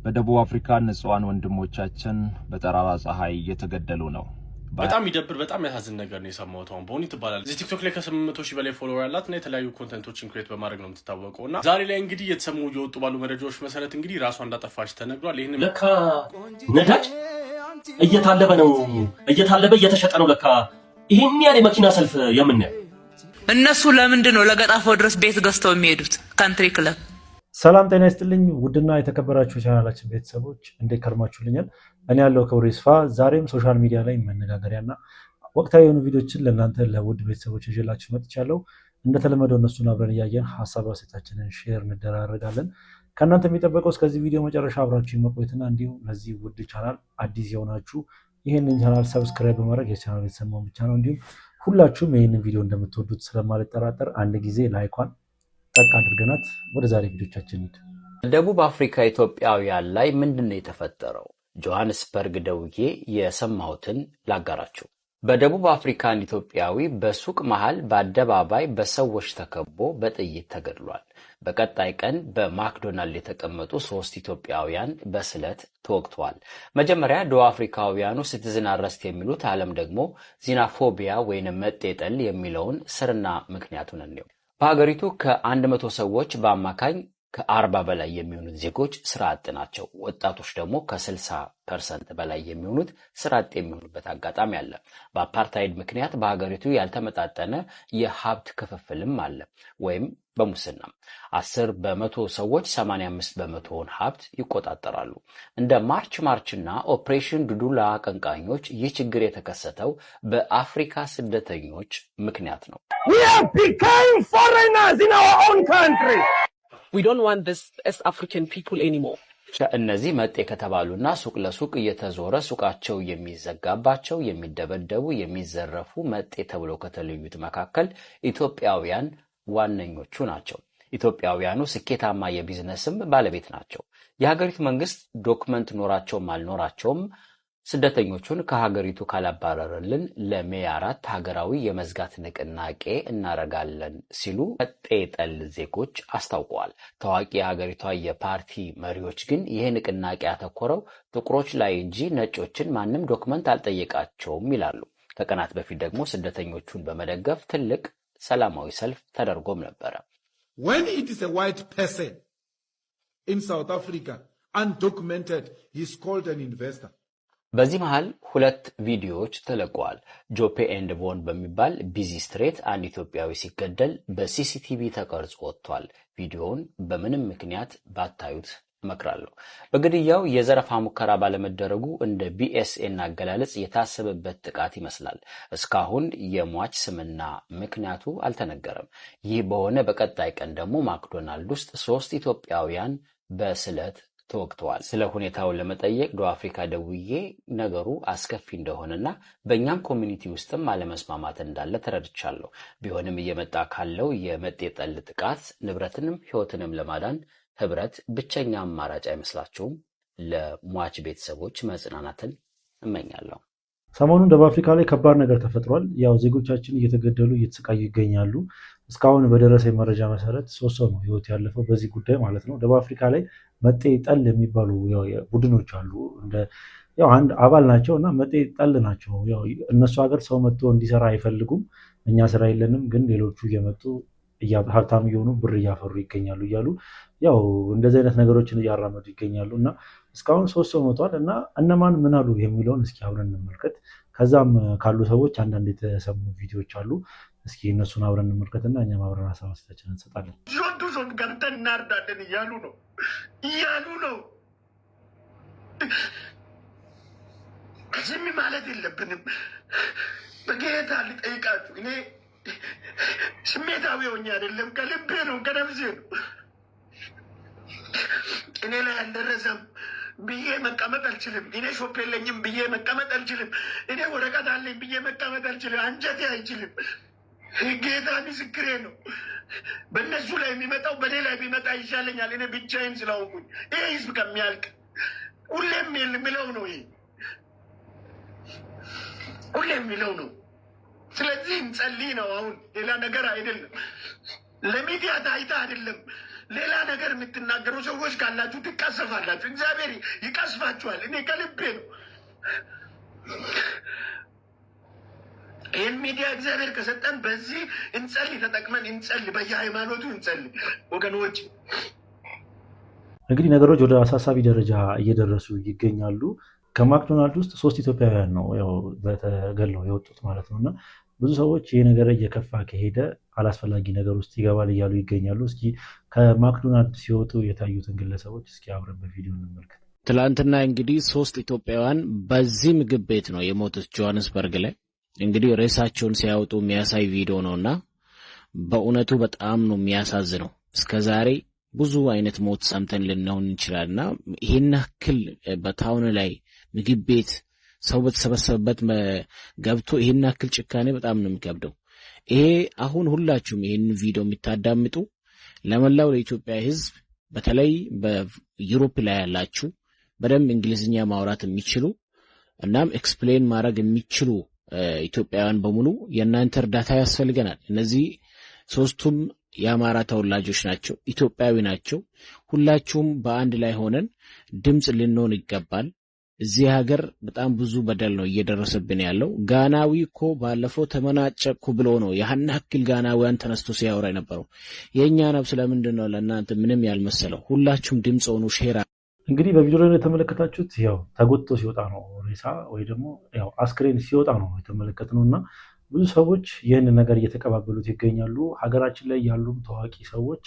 በደቡብ አፍሪካ ንጹሃን ወንድሞቻችን በጠራራ ፀሐይ እየተገደሉ ነው። በጣም ይደብር በጣም ያሳዝን ነገር ነው የሰማሁት። አሁን ቦኒ ትባላለች። እዚህ ቲክቶክ ላይ ከ800 ሺህ በላይ ፎሎወር ያላት እና የተለያዩ ኮንተንቶችን ክሬት በማድረግ ነው የምትታወቀው እና ዛሬ ላይ እንግዲህ የተሰሙ እየወጡ ባሉ መረጃዎች መሰረት እንግዲህ ራሷ እንዳጠፋች ተነግሯል። ይሄን ለካ ነዳጅ እየታለበ ነው እየተሸጠ ነው። ለካ ይሄን ያለ መኪና ሰልፍ የምናየው እነሱ ለምንድን ነው ለገጣፎ ድረስ ቤት ገዝተው የሚሄዱት? ካንትሪ ክለብ። ሰላም ጤና ይስጥልኝ ውድና የተከበራችሁ ቻናላችን ቤተሰቦች እንዴት ከርማችሁልኛል? እኔ ያለው ክብሩ ይስፋ ዛሬም ሶሻል ሚዲያ ላይ መነጋገሪያና ወቅታዊ የሆኑ ቪዲዮችን ለእናንተ ለውድ ቤተሰቦች ይዤላችሁ መጥቻለሁ። እንደተለመደው እነሱን አብረን እያየን ሀሳብ አስተያየታችንን ሼር እንደራረጋለን። ከእናንተ የሚጠበቀው እስከዚህ ቪዲዮ መጨረሻ አብራችሁ መቆየትና እንዲሁም ለዚህ ውድ ቻናል አዲስ የሆናችሁ ይህንን ቻናል ሰብስክራይብ በማድረግ የቻናል ቤተሰብ መሆን ብቻ ነው። እንዲሁም ሁላችሁም ይህንን ቪዲዮ እንደምትወዱት ስለማልጠራጠር አንድ ጊዜ ላይኳን ጠቅ አድርገናት ወደ ዛሬ ቪዲዮቻችን ሄድ። ደቡብ አፍሪካ ኢትዮጵያውያን ላይ ምንድነው የተፈጠረው? ጆሃንስበርግ ደውዬ የሰማሁትን ላጋራችሁ። በደቡብ አፍሪካን ኢትዮጵያዊ በሱቅ መሃል በአደባባይ በሰዎች ተከቦ በጥይት ተገድሏል። በቀጣይ ቀን በማክዶናልድ የተቀመጡ 3 ኢትዮጵያውያን በስለት ተወግተዋል። መጀመሪያ ደቡብ አፍሪካውያኑ ሲቲዝን አረስት የሚሉት ዓለም ደግሞ ዚናፎቢያ ወይንም መጤጠል የሚለውን ስርና ምክንያቱን እንየው። በሀገሪቱ ከ100 ሰዎች በአማካኝ ከ40 በላይ የሚሆኑት ዜጎች ስራ አጥ ናቸው። ወጣቶች ደግሞ ከ60% በላይ የሚሆኑት ስራ አጥ የሚሆኑበት አጋጣሚ አለ። በአፓርታይድ ምክንያት በሀገሪቱ ያልተመጣጠነ የሀብት ክፍፍልም አለ ወይም በሙስና 10 በመቶ ሰዎች 85 በመቶውን ሀብት ይቆጣጠራሉ። እንደ ማርችና ኦፕሬሽን ዱዱላ አቀንቃኞች ይህ ችግር የተከሰተው በአፍሪካ ስደተኞች ምክንያት ነው። We have become foreigners in our own country. We don't want this as African people anymore. እነዚህ መጤ ከተባሉና ሱቅ ለሱቅ እየተዞረ ሱቃቸው የሚዘጋባቸው የሚደበደቡ የሚዘረፉ መጤ ተብለው ከተለዩት መካከል ኢትዮጵያውያን ዋነኞቹ ናቸው። ኢትዮጵያውያኑ ስኬታማ የቢዝነስም ባለቤት ናቸው። የሀገሪቱ መንግስት ዶክመንት ኖራቸውም አልኖራቸውም ስደተኞቹን ከሀገሪቱ ካላባረረልን ለሜይ 4 ሀገራዊ የመዝጋት ንቅናቄ እናረጋለን ሲሉ መጤጠል ዜጎች አስታውቀዋል። ታዋቂ የሀገሪቷ የፓርቲ መሪዎች ግን ይሄ ንቅናቄ ያተኮረው ጥቁሮች ላይ እንጂ ነጮችን ማንም ዶክመንት አልጠየቃቸውም ይላሉ። ከቀናት በፊት ደግሞ ስደተኞቹን በመደገፍ ትልቅ ሰላማዊ ሰልፍ ተደርጎም ነበረ። When it is a white person in South Africa undocumented, he is called an investor. በዚህ መሃል 2 ቪዲዮዎች ተለቀዋል። ጆፔ ኤንድ ቮን በሚባል ቢዚ ስትሬት አንድ ኢትዮጵያዊ ሲገደል በሲሲቲቪ ተቀርጾ ወጥቷል። ቪዲዮውን በምንም ምክንያት ባታዩት እመክራለሁ። በግድያው የዘረፋ ሙከራ ባለመደረጉ እንደ ቢኤስኤን አገላለጽ የታሰበበት ጥቃት ይመስላል። እስካሁን የሟች ስምና ምክንያቱ አልተነገረም። ይህ በሆነ በቀጣይ ቀን ደግሞ ማክዶናልድ ውስጥ 3 ኢትዮጵያውያን በስለት ተወግተዋል። ስለ ሁኔታው ለመጠየቅ ደቡብ አፍሪካ ደውዬ ነገሩ አስከፊ እንደሆነና በእኛም ኮሚኒቲ ውስጥም አለመስማማት እንዳለ ተረድቻለሁ። ቢሆንም እየመጣ ካለው የመጤጠል ጥቃት ንብረትንም ሕይወትንም ለማዳን ህብረት ብቸኛ አማራጭ አይመስላችሁም? ለሟች ቤተሰቦች መጽናናትን እመኛለሁ። ሰሞኑን ደቡብ አፍሪካ ላይ ከባድ ነገር ተፈጥሯል። ያው ዜጎቻችን እየተገደሉ እየተሰቃዩ ይገኛሉ። እስካሁን በደረሰ መረጃ መሰረት 3 ሰው ነው ህይወት ያለፈው በዚህ ጉዳይ ማለት ነው። ደቡብ አፍሪካ ላይ መጤጠል የሚባሉ ቡድኖች አሉ። ያው አንድ አባል ናቸው እና መጤጠል ናቸው። ያው እነሱ ሀገር ሰው መጥቶ እንዲሰራ አይፈልጉም። እኛ ስራ የለንም ግን ሌሎቹ እየመጡ ሀብታም እየሆኑ ብር እያፈሩ ይገኛሉ እያሉ ያው እንደዚህ አይነት ነገሮችን እያራመዱ ይገኛሉ እና እስካሁን 3 ሰው ሞቷል እና እነማን ምን አሉ የሚለውን እስኪ አብረን እንመልከት። ከዛም ካሉ ሰዎች አንዳንድ የተሰሙ ቪዲዮዎች አሉ። እስኪ እነሱን አብረን እንመልከትና እኛም አብረን ሀሳብ አስተያየታችንን እንሰጣለን። ዞን ገብተን እናርዳለን እያሉ ነው። ዝም ማለት የለብንም። በጌታ ልጠይቃችሁ፣ እኔ ስሜታዊ ሆኜ አይደለም፣ ከልቤ ነው፣ ከነፍሴ ነው። እኔ ላይ አልደረሰም ብዬ መቀመጥ አልችልም። እኔ ሾፕ የለኝም ብዬ መቀመጥ አልችልም። እኔ ወረቀት አለኝ ብዬ መቀመጥ አልችልም። አንጀቴ አይችልም። ጌታ ምስክሬ ነው። በእነሱ ላይ የሚመጣው በኔ ላይ ቢመጣ ይሻለኛል። እኔ ብቻዬን ስላውቁኝ ይሄ ህዝብ ከሚያልቅ ሁሌም የሚለው ነው። ይሄ ሁሌም የሚለው ነው። ስለዚህ እንጸልይ ነው። አሁን ሌላ ነገር አይደለም። ለሚዲያ ታይታ አይደለም። ሌላ ነገር የምትናገሩ ሰዎች ካላችሁ ትቀሰፋላችሁ። እግዚአብሔር ይቀስፋችኋል። እኔ ከልቤ ነው። ይህን ሚዲያ እግዚአብሔር ከሰጠን በዚህ እንጸልይ፣ ተጠቅመን እንጸልይ፣ በየሃይማኖቱ እንጸልይ ወገኖች። እንግዲህ ነገሮች ወደ አሳሳቢ ደረጃ እየደረሱ ይገኛሉ። ከማክዶናልድ ውስጥ 3 ኢትዮጵያውያን ነው ያው በተገለው የወጡት ማለት ነው። እና ብዙ ሰዎች ይህ ነገር እየከፋ ከሄደ አላስፈላጊ ነገር ውስጥ ይገባል እያሉ ይገኛሉ። እስኪ ከማክዶናልድ ሲወጡ የታዩትን ግለሰቦች እስኪ አብረን በቪዲዮ እንመልከት። ትላንትና እንግዲህ 3 ኢትዮጵያውያን በዚህ ምግብ ቤት ነው የሞቱት ጆሃንስበርግ ላይ። እንግዲህ ሬሳቸውን ሲያወጡ የሚያሳይ ቪዲዮ ነውና በእውነቱ በጣም ነው የሚያሳዝነው። እስከዛሬ ብዙ አይነት ሞት ሰምተን ልንሆን እንችላልና ይሄን ያክል በታውን ላይ ምግብ ቤት ሰው በተሰበሰበበት ገብቶ ይሄን ያክል ጭካኔ በጣም ነው የሚከብደው። ይሄ አሁን ሁላችሁም ይሄን ቪዲዮ የምታዳምጡ ለመላው ለኢትዮጵያ ሕዝብ በተለይ በዩሮፕ ላይ ያላችሁ በደንብ እንግሊዝኛ ማውራት የሚችሉ እናም ኤክስፕሌን ማድረግ የሚችሉ ኢትዮጵያውያን በሙሉ የእናንተ እርዳታ ያስፈልገናል። እነዚህ 3ቱም የአማራ ተወላጆች ናቸው፣ ኢትዮጵያዊ ናቸው። ሁላችሁም በአንድ ላይ ሆነን ድምጽ ልንሆን ይገባል። እዚህ ሀገር በጣም ብዙ በደል ነው እየደረሰብን ያለው። ጋናዊ እኮ ባለፈው ተመናጨኩ ብሎ ነው ያን ያክል ጋናዊያን ተነስቶ ሲያወራ የነበረው። የእኛ ነብስ ለምንድን ነው ለእናንተ ምንም ያልመሰለው? ሁላችሁም ድምጽ ሆኑ፣ ሼር። እንግዲህ በቪዲዮ ላይ የተመለከታችሁት ያው ተጎትቶ ሲወጣ ነው ሬሳ ወይ ደግሞ ያው አስክሬን ሲወጣ ነው የተመለከትነው እና ብዙ ሰዎች ይህን ነገር እየተቀባበሉት ይገኛሉ። ሀገራችን ላይ ያሉም ታዋቂ ሰዎች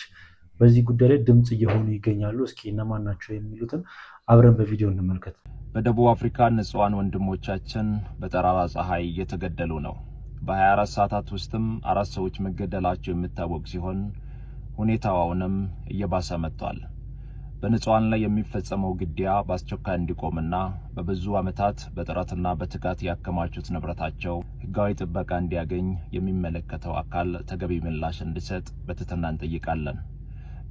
በዚህ ጉዳይ ላይ ድምጽ እየሆኑ ይገኛሉ። እስኪ እነማን ናቸው የሚሉትን አብረን በቪዲዮ እንመልከት። በደቡብ አፍሪካ ንጹሃን ወንድሞቻችን በጠራራ ፀሐይ እየተገደሉ ነው። በ24 ሰዓታት ውስጥም 4 ሰዎች መገደላቸው የሚታወቅ ሲሆን ሁኔታውንም እየባሰ መጥቷል። በንጹሃን ላይ የሚፈጸመው ግድያ በአስቸኳይ እንዲቆምና በብዙ ዓመታት በጥረትና በትጋት ያከማቹት ንብረታቸው ሕጋዊ ጥበቃ እንዲያገኝ የሚመለከተው አካል ተገቢ ምላሽ እንዲሰጥ በትህትና እንጠይቃለን።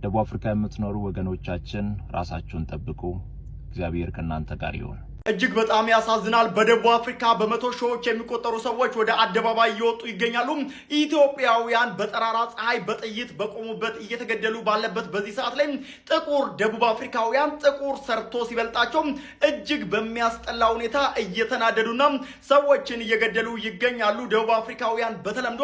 ደቡብ አፍሪካ የምትኖሩ ወገኖቻችን ራሳችሁን ጠብቁ። እግዚአብሔር ከእናንተ ጋር ይሁን። እጅግ በጣም ያሳዝናል። በደቡብ አፍሪካ በመቶ ሺዎች የሚቆጠሩ ሰዎች ወደ አደባባይ እየወጡ ይገኛሉ። ኢትዮጵያውያን በጠራራ ፀሐይ በጥይት በቆሙበት እየተገደሉ ባለበት በዚህ ሰዓት ላይ ጥቁር ደቡብ አፍሪካውያን ጥቁር ሰርቶ ሲበልጣቸው እጅግ በሚያስጠላ ሁኔታ እየተናደዱና ሰዎችን እየገደሉ ይገኛሉ። ደቡብ አፍሪካውያን በተለምዶ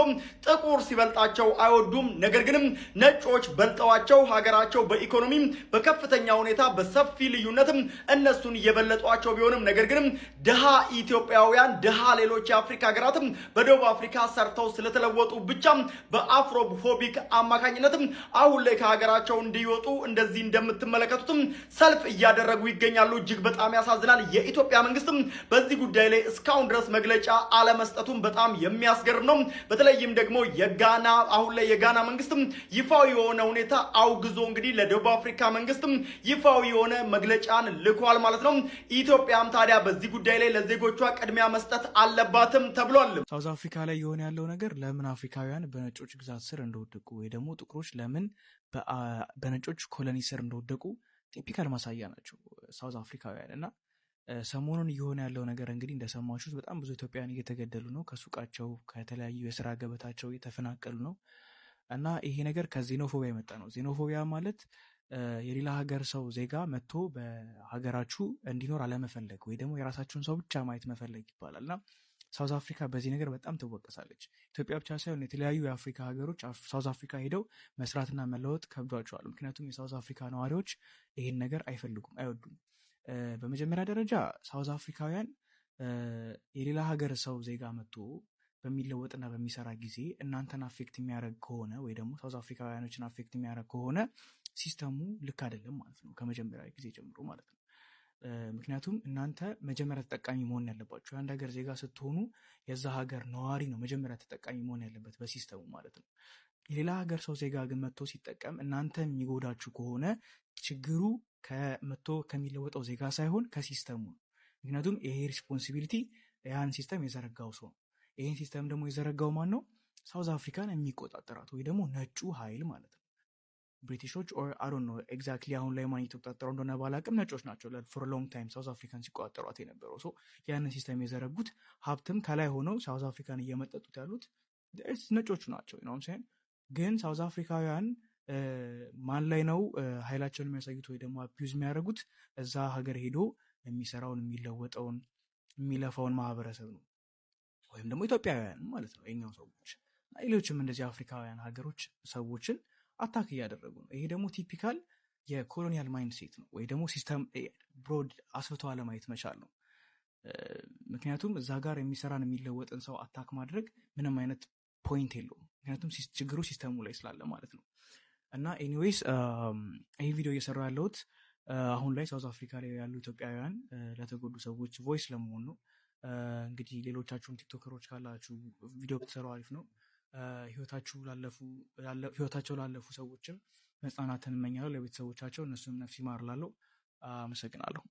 ጥቁር ሲበልጣቸው አይወዱም። ነገር ግን ነጮች በልጠዋቸው ሀገራቸው በኢኮኖሚ በከፍተኛ ሁኔታ በሰፊ ልዩነት እነሱን እየበለጧቸው ቢሆን ነገር ግን ድሃ ኢትዮጵያውያን ድሃ ሌሎች የአፍሪካ ሀገራትም በደቡብ አፍሪካ ሰርተው ስለተለወጡ ብቻ በአፍሮፎቢክ አማካኝነትም አሁን ላይ ከሀገራቸው እንዲወጡ እንደዚህ እንደምትመለከቱትም ሰልፍ እያደረጉ ይገኛሉ። እጅግ በጣም ያሳዝናል። የኢትዮጵያ መንግስትም በዚህ ጉዳይ ላይ እስካሁን ድረስ መግለጫ አለመስጠቱም በጣም የሚያስገርም ነው። በተለይም ደግሞ የጋና አሁን ላይ የጋና መንግስትም ይፋዊ የሆነ ሁኔታ አውግዞ እንግዲህ ለደቡብ አፍሪካ መንግስትም ይፋዊ የሆነ መግለጫን ልኳል ማለት ነው። ኢትዮጵያ ታዲያ በዚህ ጉዳይ ላይ ለዜጎቿ ቅድሚያ መስጠት አለባትም ተብሏል። ሳውዝ አፍሪካ ላይ የሆነ ያለው ነገር ለምን አፍሪካውያን በነጮች ግዛት ስር እንደወደቁ ወይ ደግሞ ጥቁሮች ለምን በነጮች ኮሎኒ ስር እንደወደቁ ቲፒካል ማሳያ ናቸው ሳውዝ አፍሪካውያን። እና ሰሞኑን እየሆነ ያለው ነገር እንግዲህ እንደሰማችሁት በጣም ብዙ ኢትዮጵያውያን እየተገደሉ ነው። ከሱቃቸው ከተለያዩ የስራ ገበታቸው እየተፈናቀሉ ነው። እና ይሄ ነገር ከዜኖፎቢያ የመጣ ነው። ዜኖፎቢያ ማለት የሌላ ሀገር ሰው ዜጋ መጥቶ በሀገራችሁ እንዲኖር አለመፈለግ ወይ ደግሞ የራሳችሁን ሰው ብቻ ማየት መፈለግ ይባላል። እና ሳውዝ አፍሪካ በዚህ ነገር በጣም ትወቀሳለች። ኢትዮጵያ ብቻ ሳይሆን የተለያዩ የአፍሪካ ሀገሮች ሳውዝ አፍሪካ ሄደው መስራትና መለወጥ ከብዷቸዋል። ምክንያቱም የሳውዝ አፍሪካ ነዋሪዎች ይህን ነገር አይፈልጉም፣ አይወዱም። በመጀመሪያ ደረጃ ሳውዝ አፍሪካውያን የሌላ ሀገር ሰው ዜጋ መጥቶ በሚለወጥና በሚሰራ ጊዜ እናንተን አፌክት የሚያደርግ ከሆነ ወይ ደግሞ ሳውዝ አፍሪካውያኖችን አፌክት የሚያደርግ ከሆነ ሲስተሙ ልክ አይደለም ማለት ነው፣ ከመጀመሪያ ጊዜ ጀምሮ ማለት ነው። ምክንያቱም እናንተ መጀመሪያ ተጠቃሚ መሆን ያለባችሁ የአንድ ሀገር ዜጋ ስትሆኑ የዛ ሀገር ነዋሪ ነው መጀመሪያ ተጠቃሚ መሆን ያለበት በሲስተሙ ማለት ነው። የሌላ ሀገር ሰው ዜጋ ግን መጥቶ ሲጠቀም እናንተ የሚጎዳችሁ ከሆነ ችግሩ ከመጥቶ ከሚለወጠው ዜጋ ሳይሆን ከሲስተሙ ነው። ምክንያቱም ይሄ ሪስፖንሲቢሊቲ ያን ሲስተም የዘረጋው ሰው ነው። ይህን ሲስተም ደግሞ የዘረጋው ማን ነው? ሳውዝ አፍሪካን የሚቆጣጠራት ወይ ደግሞ ነጩ ኃይል ማለት ነው። ብሪቲሾች ኦር አይ ዶንት ኖ ኤግዛክትሊ አሁን ላይ ማን የተቆጣጠረው እንደሆነ ባላቅም ነጮች ናቸው ፎር ሎንግ ታይም ሳውዝ አፍሪካን ሲቆጣጠሯት የነበረው። ሶ ያንን ሲስተም የዘረጉት ሀብትም ከላይ ሆነው ሳውዝ አፍሪካን እየመጠጡት ያሉት ነጮቹ ናቸው ነው ሳይሆን። ግን ሳውዝ አፍሪካውያን ማን ላይ ነው ኃይላቸውን የሚያሳዩት ወይ ደግሞ አቢዩዝ የሚያደርጉት? እዛ ሀገር ሄዶ የሚሰራውን የሚለወጠውን የሚለፋውን ማህበረሰብ ነው፣ ወይም ደግሞ ኢትዮጵያውያን ማለት ነው የኛው ሰዎች። ሌሎችም እንደዚህ አፍሪካውያን ሀገሮች ሰዎችን አታክ እያደረጉ ነው። ይሄ ደግሞ ቲፒካል የኮሎኒያል ማይንድ ሴት ነው፣ ወይ ደግሞ ሲስተም ብሮድ አስፍቶ አለማየት መቻል ነው። ምክንያቱም እዛ ጋር የሚሰራን የሚለወጥን ሰው አታክ ማድረግ ምንም አይነት ፖይንት የለውም፣ ምክንያቱም ችግሩ ሲስተሙ ላይ ስላለ ማለት ነው። እና ኤኒዌይስ ይህ ቪዲዮ እየሰራ ያለሁት አሁን ላይ ሳውዝ አፍሪካ ላይ ያሉ ኢትዮጵያውያን ለተጎዱ ሰዎች ቮይስ ለመሆን ነው። እንግዲህ ሌሎቻችሁም ቲክቶከሮች ካላችሁ ቪዲዮ ብትሰሩ አሪፍ ነው። ህይወታቸው ላለፉ ሰዎችም መጽናናትን እመኛለሁ፣ ለቤተሰቦቻቸው እነሱም ነፍስ ይማር እላለሁ። አመሰግናለሁ።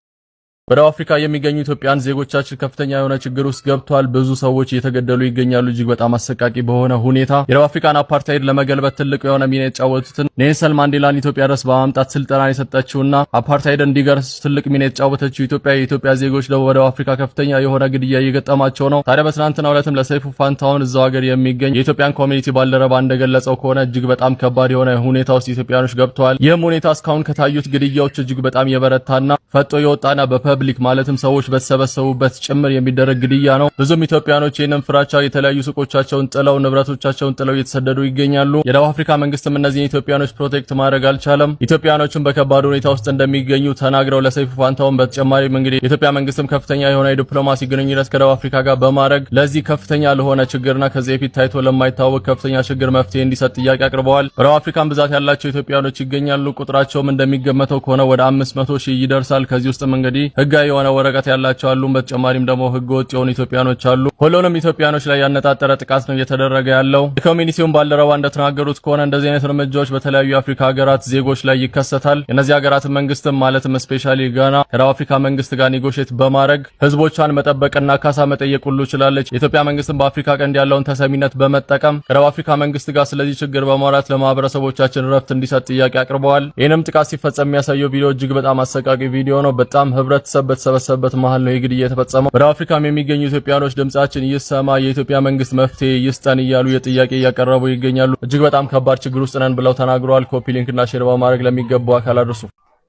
በደቡብ አፍሪካ የሚገኙ ኢትዮጵያን ዜጎቻችን ከፍተኛ የሆነ ችግር ውስጥ ገብቷል። ብዙ ሰዎች እየተገደሉ ይገኛሉ፣ እጅግ በጣም አሰቃቂ በሆነ ሁኔታ። የደቡብ አፍሪካን አፓርታይድ ለመገልበጥ ትልቅ የሆነ ሚና የተጫወቱትን ኔልሰን ማንዴላን ኢትዮጵያ ድረስ በማምጣት ስልጠና የሰጠችውና አፓርታይድ እንዲገርስ ትልቅ ሚና የተጫወተችው ኢትዮጵያ የኢትዮጵያ ዜጎች በደቡብ አፍሪካ ከፍተኛ የሆነ ግድያ እየገጠማቸው ነው። ታዲያ በትናንትናው ዕለትም ለሰይፉ ፋንታሁን እዛው ሀገር የሚገኝ የኢትዮጵያን ኮሚኒቲ ባልደረባ እንደገለጸው ከሆነ እጅግ በጣም ከባድ የሆነ ሁኔታ ውስጥ ኢትዮጵያኖች ገብተዋል። ይህም ሁኔታ እስካሁን ከታዩት ግድያዎች እጅግ በጣም የበረታና ፈጦ የወጣና በፐብሊክ ማለትም ሰዎች በተሰበሰቡበት ጭምር የሚደረግ ግድያ ነው። ብዙም ኢትዮጵያኖች ይህንን ፍራቻ የተለያዩ ሱቆቻቸውን ጥለው ንብረቶቻቸውን ጥለው እየተሰደዱ ይገኛሉ። የደቡብ አፍሪካ መንግስትም እነዚህን ኢትዮጵያኖች ፕሮቴክት ማድረግ አልቻለም። ኢትዮጵያኖችን በከባድ ሁኔታ ውስጥ እንደሚገኙ ተናግረው ለሰይፉ ፋንታሁን በተጨማሪም እንግዲህ የኢትዮጵያ መንግስትም ከፍተኛ የሆነ የዲፕሎማሲ ግንኙነት ከደቡብ አፍሪካ ጋር በማድረግ ለዚህ ከፍተኛ ለሆነ ችግርና ከዚህ በፊት ታይቶ ለማይታወቅ ከፍተኛ ችግር መፍትሄ እንዲሰጥ ጥያቄ አቅርበዋል። በደቡብ አፍሪካም ብዛት ያላቸው ኢትዮጵያኖች ይገኛሉ። ቁጥራቸውም እንደሚገመተው ከሆነ ወደ 500,000 ይደርሳል። ከዚህ ውስጥም እንግዲህ ህጋዊ የሆነ ወረቀት ያላቸው አሉ። በተጨማሪም ደግሞ ህገወጥ የሆኑ ኢትዮጵያኖች አሉ። ሁሉንም ኢትዮጵያኖች ላይ ያነጣጠረ ጥቃት ነው እየተደረገ ያለው። የኮሚኒቲውን ባልደረባ እንደተናገሩት ከሆነ እንደዚህ አይነት እርምጃዎች በተለያዩ የአፍሪካ ሀገራት ዜጎች ላይ ይከሰታል። የነዚህ ሀገራት መንግስትም ማለትም ስፔሻሊ ጋና ከደቡብ አፍሪካ መንግስት ጋር ኔጎሼት በማድረግ ህዝቦቿን መጠበቅና ካሳ መጠየቅ ሁሉ ችላለች። የኢትዮጵያ መንግስትም በአፍሪካ ቀንድ ያለውን ተሰሚነት በመጠቀም ከደቡብ አፍሪካ መንግስት ጋር ስለዚህ ችግር በማውራት ለማህበረሰቦቻችን ረፍት እንዲሰጥ ጥያቄ አቅርበዋል። ይህንም ጥቃት ሲፈጸም የሚያሳየው ቪዲዮ እጅግ በጣም አሰቃቂ ቪዲዮ ነው። በጣም ህብረተሰብ በተሰበሰበበት መሃል ነው የግድያ የተፈጸመው። በደቡብ አፍሪካም የሚገኙ ኢትዮጵያኖች ድምጻችን ይሰማ፣ የኢትዮጵያ መንግስት መፍትሄ ይስጠን እያሉ የጥያቄ እያቀረቡ ይገኛሉ። እጅግ በጣም ከባድ ችግር ውስጥ ነን ብለው ተናግረዋል። ኮፒ ሊንክና ሼር በማድረግ ለሚገቡ አካል አድርሱ።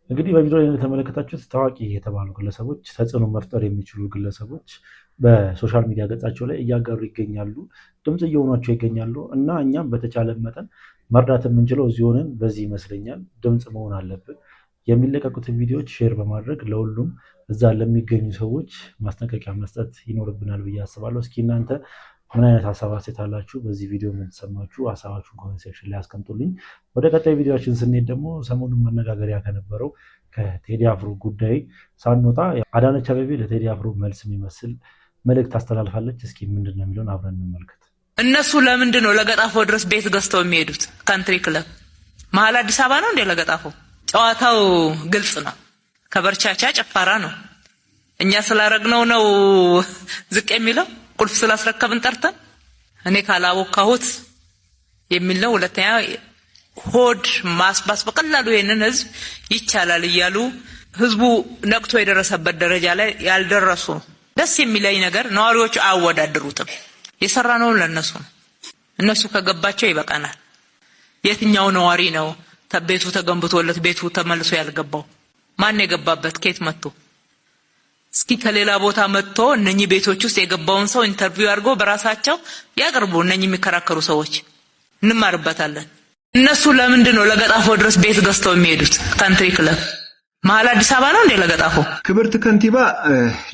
እንግዲህ በቪዲዮ ላይ እንደተመለከታችሁት ታዋቂ የተባሉ ግለሰቦች፣ ተጽዕኖ መፍጠር የሚችሉ ግለሰቦች በሶሻል ሚዲያ ገጻቸው ላይ እያጋሩ ይገኛሉ፣ ድምጽ እየሆኗቸው ይገኛሉ። እና እኛም በተቻለ መጠን መርዳት የምንችለው እዚህ ሆነን በዚህ ይመስለኛል ድምጽ መሆን አለብን። የሚለቀቁትን ቪዲዮዎች ሼር በማድረግ ለሁሉም እዛ ለሚገኙ ሰዎች ማስጠንቀቂያ መስጠት ይኖርብናል ብዬ አስባለሁ። እስኪ እናንተ ምን አይነት ሀሳብ አስተያየት አላችሁ? በዚህ ቪዲዮ ምን ተሰማችሁ? ሀሳባችሁን ኮሜንት ሴክሽን ላይ አስቀምጡልኝ። ወደ ቀጣይ ቪዲዮችን ስንሄድ ደግሞ ሰሞኑን መነጋገሪያ ከነበረው ከቴዲ አፍሮ ጉዳይ ሳንወጣ አዳነች አቤቤ ለቴዲ አፍሮ መልስ የሚመስል መልእክት አስተላልፋለች። እስኪ ምንድን ነው የሚለውን አብረን እንመልከት። እነሱ ለምንድን ነው ለገጣፎ ድረስ ቤት ገዝተው የሚሄዱት? ካንትሪ ክለብ መሀል አዲስ አበባ ነው እንዴ? ለገጣፎ ጨዋታው ግልጽ ነው። ከበርቻቻ ጨፋራ ነው። እኛ ስላረግነው ነው ዝቅ የሚለው። ቁልፍ ስላስረከብን ጠርተን እኔ ካላወካሁት የሚል ነው። ሁለተኛ ሆድ ማስባስ በቀላሉ ይሄንን ህዝብ ይቻላል እያሉ ህዝቡ ነቅቶ የደረሰበት ደረጃ ላይ ያልደረሱ። ደስ የሚለኝ ነገር ነዋሪዎቹ አያወዳድሩትም። የሰራነው ለነሱ ነው። እነሱ ከገባቸው ይበቃናል። የትኛው ነዋሪ ነው ቤቱ ተገንብቶለት ቤቱ ተመልሶ ያልገባው? ማን የገባበት? ከየት መጥቶ? እስኪ ከሌላ ቦታ መጥቶ እነኚህ ቤቶች ውስጥ የገባውን ሰው ኢንተርቪው አድርጎ በራሳቸው ያቀርቡ። እነኚህ የሚከራከሩ ሰዎች እንማርበታለን። እነሱ ለምንድን ነው ለገጣፎ ድረስ ቤት ገዝተው የሚሄዱት? ካንትሪ ክለብ መሀል አዲስ አበባ ነው እንዴ? ለገጣፎ ክብርት ከንቲባ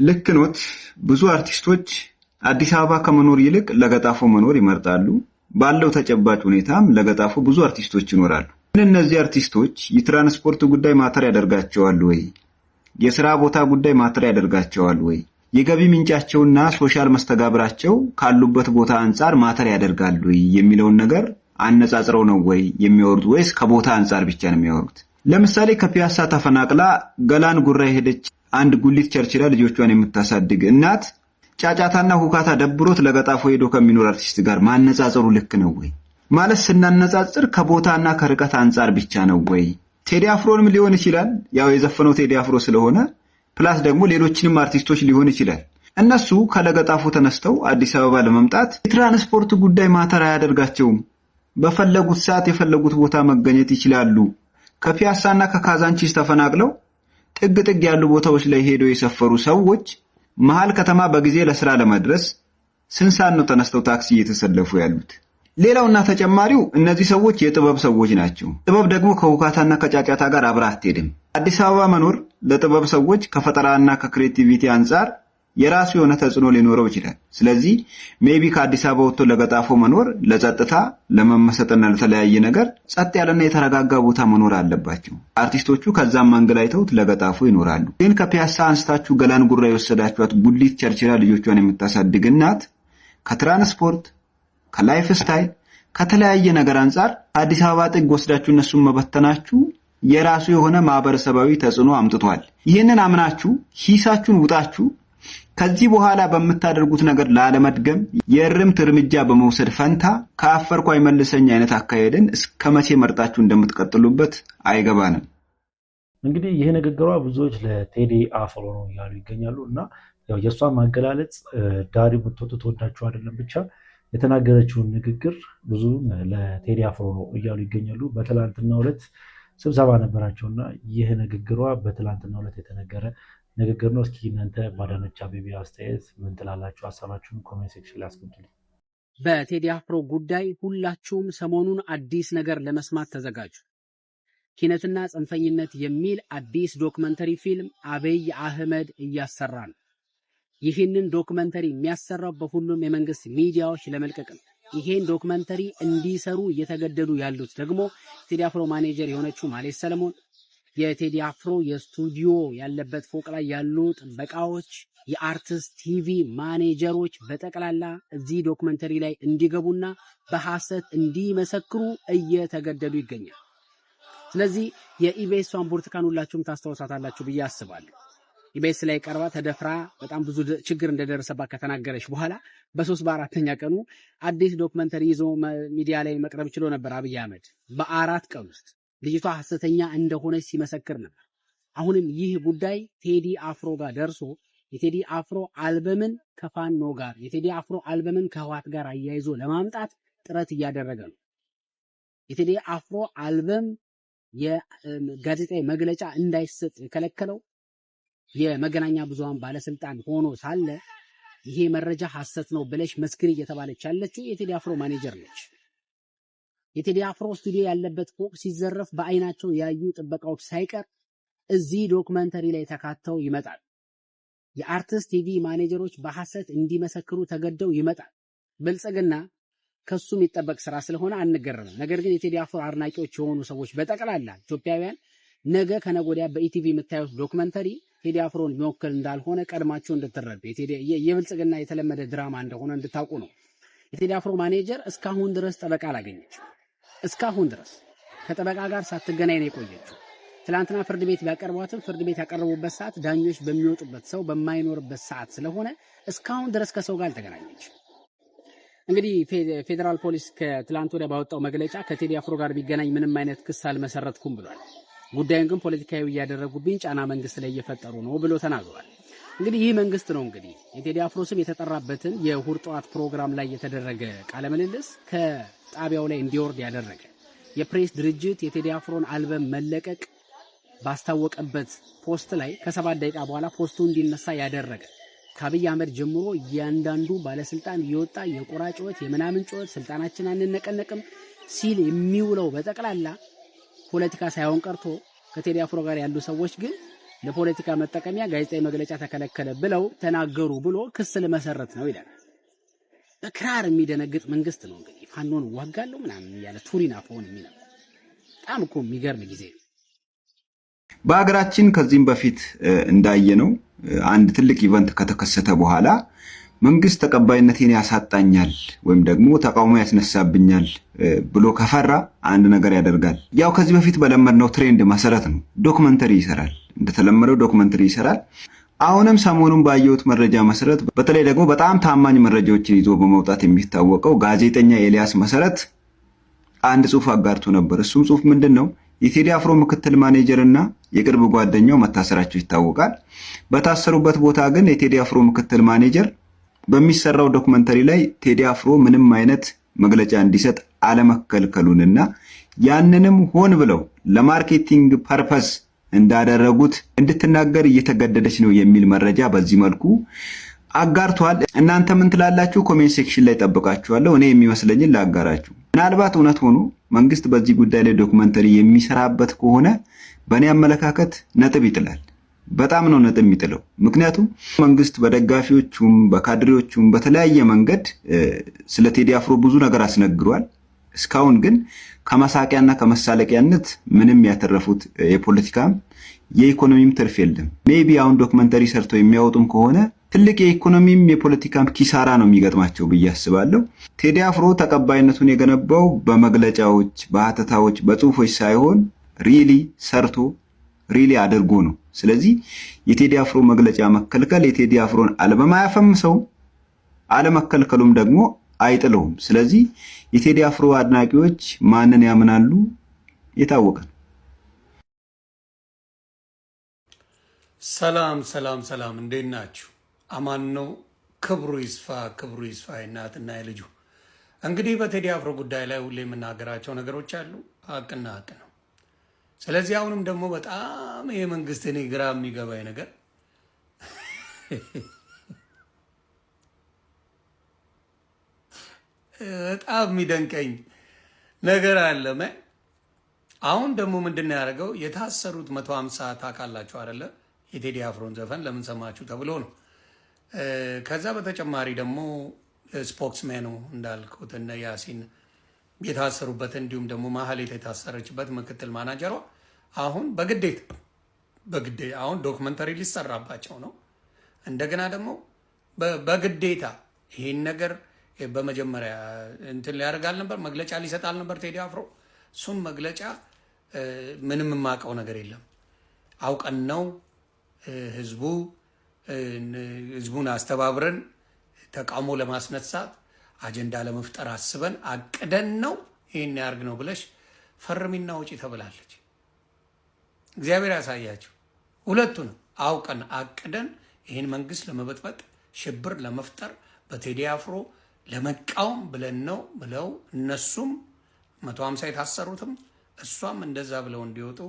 ልክ ኖት። ብዙ አርቲስቶች አዲስ አበባ ከመኖር ይልቅ ለገጣፎ መኖር ይመርጣሉ። ባለው ተጨባጭ ሁኔታም ለገጣፎ ብዙ አርቲስቶች ይኖራሉ። እነዚህ አርቲስቶች የትራንስፖርት ጉዳይ ማተር ያደርጋቸዋል ወይ? የሥራ ቦታ ጉዳይ ማተር ያደርጋቸዋል ወይ? የገቢ ምንጫቸውና ሶሻል መስተጋብራቸው ካሉበት ቦታ አንፃር ማተር ያደርጋሉ ወይ የሚለውን ነገር አነጻጽረው ነው ወይ የሚያወሩት ወይስ ከቦታ አንፃር ብቻ ነው የሚያወሩት? ለምሳሌ ከፒያሳ ተፈናቅላ ገላን ጉራ ሄደች አንድ ጉሊት ቸርችላ ልጆቿን የምታሳድግ እናት ጫጫታና ሁካታ ደብሮት ለገጣፎ ሄዶ ከሚኖር አርቲስት ጋር ማነጻጸሩ ልክ ነው ወይ? ማለት ስናነጻጽር ከቦታና ከርቀት አንፃር ብቻ ነው ወይ? ቴዲ አፍሮንም ሊሆን ይችላል፣ ያው የዘፈነው ቴዲ አፍሮ ስለሆነ፣ ፕላስ ደግሞ ሌሎችንም አርቲስቶች ሊሆን ይችላል። እነሱ ከለገጣፎ ተነስተው አዲስ አበባ ለመምጣት የትራንስፖርት ጉዳይ ማተር አያደርጋቸውም። በፈለጉት ሰዓት የፈለጉት ቦታ መገኘት ይችላሉ። ከፒያሳና ከካዛንቺስ ተፈናቅለው ጥግ ጥግ ያሉ ቦታዎች ላይ ሄደው የሰፈሩ ሰዎች መሃል ከተማ በጊዜ ለስራ ለመድረስ ስንት ሰዓት ነው ተነስተው ታክሲ እየተሰለፉ ያሉት? ሌላውና ተጨማሪው እነዚህ ሰዎች የጥበብ ሰዎች ናቸው። ጥበብ ደግሞ ከውካታና ከጫጫታ ጋር አብራ አትሄድም። አዲስ አበባ መኖር ለጥበብ ሰዎች ከፈጠራና ከክሬቲቪቲ አንፃር የራሱ የሆነ ተጽዕኖ ሊኖረው ይችላል። ስለዚህ ሜቢ ከአዲስ አበባ ወጥቶ ለገጣፎ መኖር ለጸጥታ፣ ለመመሰጥና ለተለያየ ነገር ጸጥ ያለና የተረጋጋ ቦታ መኖር አለባቸው። አርቲስቶቹ ከዛም መንገድ አይተውት ለገጣፎ ይኖራሉ። ግን ከፒያሳ አንስታችሁ ገላን ጉራ የወሰዳችኋት ጉሊት ቸርችራ ልጆቿን የምታሳድግ እናት ከትራንስፖርት ከላይፍ ስታይል ከተለያየ ነገር አንፃር አዲስ አበባ ጥግ ወስዳችሁ እነሱን መበተናችሁ የራሱ የሆነ ማህበረሰባዊ ተጽዕኖ አምጥቷል። ይህንን አምናችሁ ሂሳችሁን ውጣችሁ ከዚህ በኋላ በመታደርጉት ነገር ላለመድገም የእርምት እርምጃ በመውሰድ ፈንታ ከአፈርኩ አይመልሰኝ አይነት አካሄድን እስከመቼ መርጣችሁ እንደምትቀጥሉበት አይገባንም። እንግዲህ ይሄ ንግግሯ ብዙዎች ለቴዲ አፍሮ ነው እያሉ ይገኛሉ እና ያው የሷ ማገላለጽ ዳሪ ብትወጡ ተወዳችሁ አይደለም ብቻ የተናገረችውን ንግግር ብዙ ለቴዲ አፍሮ ነው እያሉ ይገኛሉ። በትላንትናው ዕለት ስብሰባ ነበራቸውና ይህ ንግግሯ በትላንትናው ዕለት የተነገረ ንግግር ነው። እስኪ እናንተ ባዳነች አቤቤ አስተያየት ምን ትላላችሁ? ሀሳባችሁን ኮሜንት ሴክሽን ላይ አስቀምጡልኝ። በቴዲ አፍሮ ጉዳይ ሁላችሁም ሰሞኑን አዲስ ነገር ለመስማት ተዘጋጁ። ኪነትና ጽንፈኝነት የሚል አዲስ ዶክመንተሪ ፊልም አብይ አህመድ እያሰራ ነው። ይህንን ዶክመንተሪ የሚያሰራው በሁሉም የመንግስት ሚዲያዎች ለመልቀቅ ነው። ይሄን ዶክመንተሪ እንዲሰሩ እየተገደዱ ያሉት ደግሞ ቴዲ አፍሮ ማኔጀር የሆነችው ማለት ሰለሞን፣ የቴዲ አፍሮ የስቱዲዮ ያለበት ፎቅ ላይ ያሉ ጥበቃዎች፣ የአርቲስት ቲቪ ማኔጀሮች በጠቅላላ እዚህ ዶክመንተሪ ላይ እንዲገቡና በሐሰት እንዲመሰክሩ እየተገደዱ ይገኛል። ስለዚህ የኢቢኤስዋን ብርቱካን ሁላችሁም ታስታውሳታላችሁ ብዬ አስባለሁ። ኢቢኤስ ላይ ቀርባ ተደፍራ በጣም ብዙ ችግር እንደደረሰባት ከተናገረች በኋላ በ3 በ4ኛ ቀኑ አዲስ ዶክመንተሪ ይዞ ሚዲያ ላይ መቅረብ ችሎ ነበር አብይ አህመድ። በ4 ቀን ውስጥ ልጅቷ ሐሰተኛ እንደሆነች ሲመሰክር ነበር። አሁንም ይህ ጉዳይ ቴዲ አፍሮ ጋር ደርሶ የቴዲ አፍሮ አልበምን ከፋኖ ጋር የቴዲ አፍሮ አልበምን ከህዋት ጋር አያይዞ ለማምጣት ጥረት እያደረገ ነው። የቴዲ አፍሮ አልበም የጋዜጣዊ መግለጫ እንዳይሰጥ የከለከለው የመገናኛ ብዙሃን ባለስልጣን ሆኖ ሳለ ይሄ መረጃ ሐሰት ነው ብለሽ መስክሪ እየተባለች ያለችው የቴዲ አፍሮ ማኔጀር ነች። የቴዲ አፍሮ ስቱዲዮ ያለበት ፎቅ ሲዘረፍ በአይናቸው ያዩ ጥበቃዎች ሳይቀር እዚህ ዶክመንተሪ ላይ ተካተው ይመጣል። የአርቲስት ቲቪ ማኔጀሮች በሐሰት እንዲመሰክሩ ተገደው ይመጣል። ብልጽግና ከሱ የሚጠበቅ ስራ ስለሆነ አንገረምም። ነገር ግን የቴዲ አፍሮ አድናቂዎች የሆኑ ሰዎች በጠቅላላ ኢትዮጵያውያን ነገ ከነጎዲያ በኢቲቪ የምታዩት ዶክመንተሪ ቴዲ አፍሮን የሚወክል እንዳልሆነ ቀድማችሁ እንድትረዱ የብልጽግና የተለመደ ድራማ እንደሆነ እንድታውቁ ነው። የቴዲ አፍሮ ማኔጀር እስካሁን ድረስ ጠበቃ አላገኘችው። እስካሁን ድረስ ከጠበቃ ጋር ሳትገናኝ ነው የቆየችው። ትላንትና ፍርድ ቤት ቢያቀርቧትም ፍርድ ቤት ያቀረቡበት ሰዓት ዳኞች በሚወጡበት ሰው በማይኖርበት ሰዓት ስለሆነ እስካሁን ድረስ ከሰው ጋር አልተገናኘችም። እንግዲህ ፌዴራል ፖሊስ ከትላንት ወዲያ ባወጣው መግለጫ ከቴዲ አፍሮ ጋር ቢገናኝ ምንም አይነት ክስ አልመሰረትኩም ብሏል። ጉዳዩን ግን ፖለቲካዊ እያደረጉብኝ ጫና መንግስት ላይ እየፈጠሩ ነው ብሎ ተናግሯል። እንግዲህ ይህ መንግስት ነው እንግዲህ የቴዲ አፍሮ ስም የተጠራበትን የእሁድ ጠዋት ፕሮግራም ላይ የተደረገ ቃለ ምልልስ ከጣቢያው ላይ እንዲወርድ ያደረገ። የፕሬስ ድርጅት የቴዲ አፍሮን አልበም መለቀቅ ባስታወቀበት ፖስት ላይ ከ7 ደቂቃ በኋላ ፖስቱ እንዲነሳ ያደረገ። ከአብይ አህመድ ጀምሮ እያንዳንዱ ባለስልጣን እየወጣ የቆራ ጩኸት የምናምን ጩኸት ስልጣናችን አንነቀነቅም ሲል የሚውለው በጠቅላላ ፖለቲካ ሳይሆን ቀርቶ ከቴዲ አፍሮ ጋር ያሉ ሰዎች ግን ለፖለቲካ መጠቀሚያ ጋዜጣዊ መግለጫ ተከለከለ ብለው ተናገሩ ብሎ ክስ ለመሰረት ነው ይላል። በክራር የሚደነግጥ መንግስት ነው እንግዲህ ፋኖን ዋጋለው ምናምን ያለ ቱሪን አፎን የሚለው በጣም እኮ የሚገርም ጊዜ ነው። በአገራችን ከዚህም በፊት እንዳየነው አንድ ትልቅ ኢቨንት ከተከሰተ በኋላ መንግስት ተቀባይነቴን ያሳጣኛል ወይም ደግሞ ተቃውሞ ያስነሳብኛል ብሎ ከፈራ አንድ ነገር ያደርጋል። ያው ከዚህ በፊት በለመድነው ትሬንድ መሰረት ነው ዶክመንተሪ ይሰራል። እንደተለመደው ዶክመንተሪ ይሰራል። አሁንም ሰሞኑን ባየሁት መረጃ መሰረት በተለይ ደግሞ በጣም ታማኝ መረጃዎችን ይዞ በመውጣት የሚታወቀው ጋዜጠኛ ኤልያስ መሰረት አንድ ጽሑፍ አጋርቶ ነበር። እሱም ጽሑፍ ምንድነው? የቴዲ አፍሮ ምክትል ማኔጀር እና የቅርብ ጓደኛው መታሰራቸው ይታወቃል። በታሰሩበት ቦታ ግን የቴዲ አፍሮ ምክትል ማኔጀር በሚሰራው ዶክመንተሪ ላይ ቴዲ አፍሮ ምንም አይነት መግለጫ እንዲሰጥ አለመከልከሉንና ያንንም ሆን ብለው ለማርኬቲንግ ፐርፐስ እንዳደረጉት እንድትናገር እየተገደደች ነው የሚል መረጃ በዚህ መልኩ አጋርቷል። እናንተ ምን ትላላችሁ? ኮሜንት ሴክሽን ላይ ጠብቃችኋለሁ። እኔ የሚመስለኝን ላጋራችሁ። ምናልባት እውነት ሆኖ መንግስት በዚህ ጉዳይ ላይ ዶክመንተሪ የሚሰራበት ከሆነ በእኔ አመለካከት ነጥብ ይጥላል። በጣም ነው ነጥብ የሚጥለው። ምክንያቱም መንግስት በደጋፊዎቹም በካድሬዎቹም በተለያየ መንገድ ስለ ቴዲ አፍሮ ብዙ ነገር አስነግሯል። እስካሁን ግን ከመሳቂያና ከመሳለቂያነት ምንም ያተረፉት የፖለቲካም የኢኮኖሚም ትርፍ የለም። ሜቢ አሁን ዶክመንተሪ ሰርተው የሚያወጡም ከሆነ ትልቅ የኢኮኖሚም የፖለቲካም ኪሳራ ነው የሚገጥማቸው ብዬ አስባለሁ። ቴዲ አፍሮ ተቀባይነቱን የገነባው በመግለጫዎች፣ በሀተታዎች፣ በጽሁፎች ሳይሆን ሪሊ ሰርቶ ሪሊ አድርጎ ነው። ስለዚህ የቴዲ አፍሮ መግለጫ መከልከል የቴዲ አፍሮን አልበም አያፈምሰውም፣ አለመከልከሉም ደግሞ አይጥለውም። ስለዚህ የቴዲ አፍሮ አድናቂዎች ማንን ያምናሉ? የታወቀ ነው። ሰላም ሰላም ሰላም፣ እንዴት ናችሁ? አማን ነው። ክብሩ ይስፋ ክብሩ ይስፋ። እናትና ልጁ እንግዲህ በቴዲ አፍሮ ጉዳይ ላይ ሁሌ የምናገራቸው ነገሮች አሉ። ሀቅና ሀቅ ነው። ስለዚህ አሁንም ደግሞ በጣም ይሄ መንግስት እኔ ግራ የሚገባኝ ነገር በጣም የሚደንቀኝ ነገር አለ። አሁን ደግሞ ምንድነው ያደረገው? የታሰሩት 150 ታውቃላችሁ አይደለ? የቴዲ አፍሮን ዘፈን ለምን ሰማችሁ ተብሎ ነው። ከዛ በተጨማሪ ደግሞ ስፖክስሜኑ እንዳልኩት እነ ያሲን የታሰሩበት እንዲሁም ደግሞ ማህሌት የታሰረችበት ምክትል ማናጀሯ አሁን በግዴታ አሁን ዶክመንተሪ ሊሰራባቸው ነው። እንደገና ደግሞ በግዴታ ይሄን ነገር በመጀመሪያ እንትን ሊያደርጋል ነበር፣ መግለጫ ሊሰጣል ነበር ቴዲ አፍሮ። እሱን መግለጫ ምንም የማውቀው ነገር የለም። አውቀን ነው ህዝቡን አስተባብረን ተቃውሞ ለማስነሳት አጀንዳ ለመፍጠር አስበን አቅደን ነው ይሄን ያርግ ነው ብለሽ ፈርሚና ውጪ ተብላለች። እግዚአብሔር ያሳያችሁ። ሁለቱንም አውቀን አቅደን ይሄን መንግስት ለመበጥበጥ ሽብር ለመፍጠር በቴዲ አፍሮ ለመቃወም ብለን ነው ብለው እነሱም 150 የታሰሩትም እሷም እንደዛ ብለው እንዲወጡ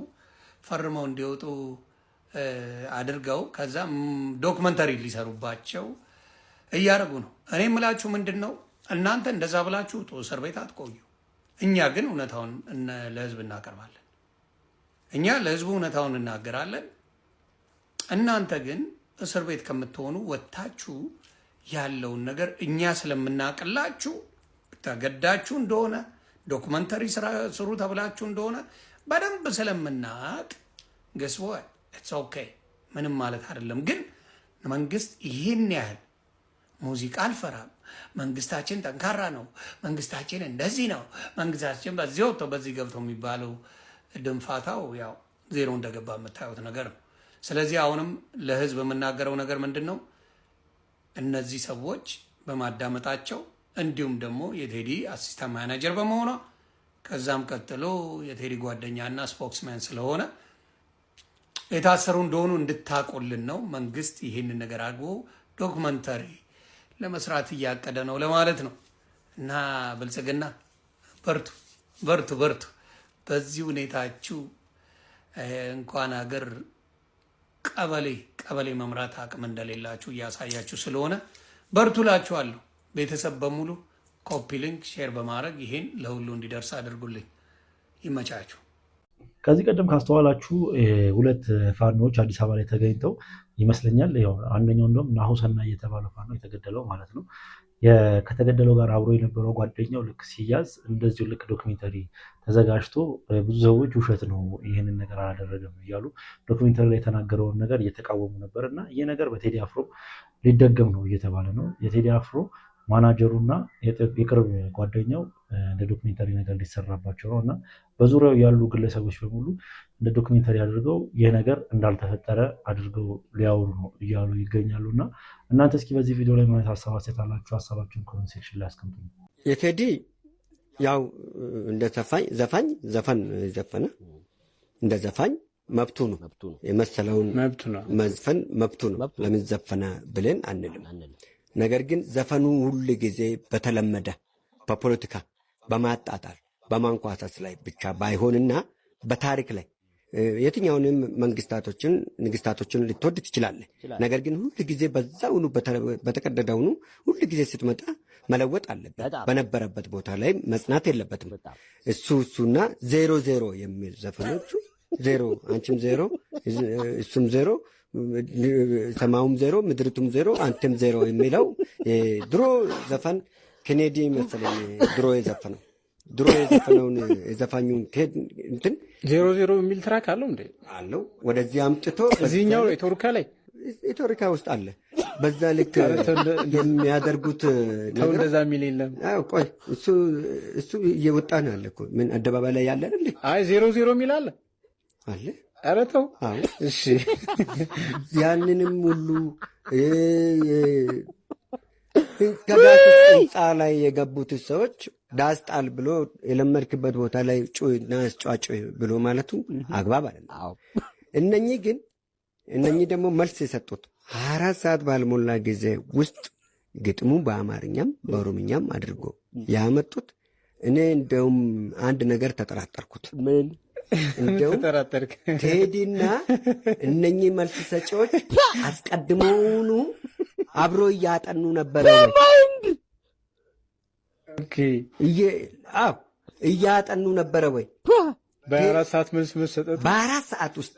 ፈርመው እንዲወጡ አድርገው ከዛ ዶክመንተሪ ሊሰሩባቸው እያደረጉ ነው። እኔ የምላችሁ ምንድን ነው፣ እናንተ እንደዛ ብላችሁ እስር ቤት አትቆዩ። እኛ ግን እውነታውን ለህዝብ እናቀርባለን። እኛ ለህዝቡ እውነታውን እናገራለን። እናንተ ግን እስር ቤት ከምትሆኑ ወጥታችሁ ያለውን ነገር እኛ ስለምናቅላችሁ ተገዳችሁ እንደሆነ ዶክመንተሪ ስሩ ተብላችሁ እንደሆነ በደንብ ስለምናቅ ገስቦ ኢትስ ኦኬ ምንም ማለት አይደለም። ግን መንግስት ይህን ያህል ሙዚቃ አልፈራም፣ መንግስታችን ጠንካራ ነው፣ መንግስታችን እንደዚህ ነው፣ መንግስታችን በዚህ ወጥቶ በዚህ ገብቶ የሚባለው ድንፋታው ያው ዜሮ እንደገባ የምታዩት ነገር ነው። ስለዚህ አሁንም ለህዝብ የምናገረው ነገር ምንድን ነው፣ እነዚህ ሰዎች በማዳመጣቸው እንዲሁም ደግሞ የቴዲ አሲስታንት ማናጀር በመሆኗ ከዛም ቀጥሎ የቴዲ ጓደኛና ስፖክስማን ስለሆነ የታሰሩ እንደሆኑ እንድታቆልን ነው። መንግስት ይህንን ነገር አግቦ ዶክመንተሪ ለመስራት እያቀደ ነው ለማለት ነው። እና ብልጽግና በርቱ በርቱ በርቱ። በዚህ ሁኔታችሁ እንኳን ሀገር ቀበሌ መምራት አቅም እንደሌላችሁ እያሳያችሁ ስለሆነ በርቱ ላችኋለሁ። ቤተሰብ በሙሉ ኮፒ ሊንክ ሼር በማድረግ ይሄን ለሁሉ እንዲደርስ አድርጉልኝ። ይመቻችሁ። ከዚህ ቀደም ካስተዋላችሁ ሁለት ፋኖች አዲስ አበባ ላይ ተገኝተው ይመስለኛል። ያው አንደኛው እንደውም ናሁሰና እየተባለው ፋኖ የተገደለው ማለት ነው። ከተገደለው ጋር አብሮ የነበረው ጓደኛው ልክ ሲያዝ እንደዚሁ ልክ ዶክሜንተሪ ተዘጋጅቶ ብዙ ሰዎች ውሸት ነው ይህንን ነገር አላደረገም እያሉ ዶክሜንተሪ ላይ የተናገረውን ነገር እየተቃወሙ ነበር። እና ይህ ነገር በቴዲ አፍሮ ሊደገም ነው እየተባለ ነው። የቴዲ አፍሮ ማናጀሩና የቅርብ ጓደኛው እንደ ዶክሜንተሪ ነገር ሊሰራባቸው ነው እና በዙሪያው ያሉ ግለሰቦች በሙሉ እንደ ዶክሜንተሪ አድርገው ይህ ነገር እንዳልተፈጠረ አድርገው ሊያወሩ ነው እያሉ ይገኛሉ። እና እናንተ እስኪ በዚህ ቪዲዮ ላይ ማለት ሀሳብ አላችሁ? ሀሳባችሁን ኮሜንት ሴክሽን ላይ አስቀምጡ። የቴዲ ያው እንደ ዘፋኝ ዘፈን ዘፈነ እንደ ዘፋኝ መብቱ ነው። የመሰለውን መዝፈን መብቱ ነው። ለምን ዘፈነ ብለን አንልም። ነገር ግን ዘፈኑ ሁል ጊዜ በተለመደ በፖለቲካ በማጣጣል በማንኳሰስ ላይ ብቻ ባይሆንና በታሪክ ላይ የትኛውንም ንግስታቶችን ልትወድ ትችላለህ። ነገር ግን ሁሉ ጊዜ በዛውኑ በተቀደደውኑ ሁሉ ጊዜ ስትመጣ መለወጥ አለበት። በነበረበት ቦታ ላይ መጽናት የለበትም። እሱና 00 የሚል ዘፈኖቹ 0 አንቺም 0 እሱም 0 ሰማዩም 0 ምድሪቱም 0 አንተም 0 የሚለው ድሮ ዘፈን ኬኔዲ መሰለኝ ድሮ የዘፈነው የዘፋኙን እንትን 00 የሚል ትራክ አለው እንዴ? አለው። ወደዚህ አምጥቶ እዚህኛው ኢትዮሪካ ውስጥ አለ። በዛ ልክ የሚያደርጉት ተው እንደዛ የሚል የለም። ቆይ እሱ እየወጣ ነው ያለ እኮ ምን አደባባይ ላይ ያለ አይደል? አይ 00 የሚል አለ። ኧረ ተው። እሺ ያንንም ሁሉ ከዳስ ህንፃ ላይ የገቡት ሰዎች ዳስ ጣል ብሎ የለመድክበት ቦታ ላይ ጩና ጫጩ ብሎ ማለቱ አግባብ አይደለም። እነኚህ ደግሞ መልስ የሰጡት 24 ሰዓት ባልሞላ ጊዜ ውስጥ ግጥሙ በአማርኛም በኦሮምኛም አድርጎ ያመጡት። እኔ እንደውም አንድ ነገር ተጠራጠርኩት። ምን እንደውም ቴዲና እነኚህ መልስ ሰጪዎች አስቀድሞውኑ አብሮ እያጠኑ ነበረ። እያጠኑ ነበረ ወይ? በ24 ሰዓት መልስ መሰጠቱ በ24 ሰዓት ውስጥ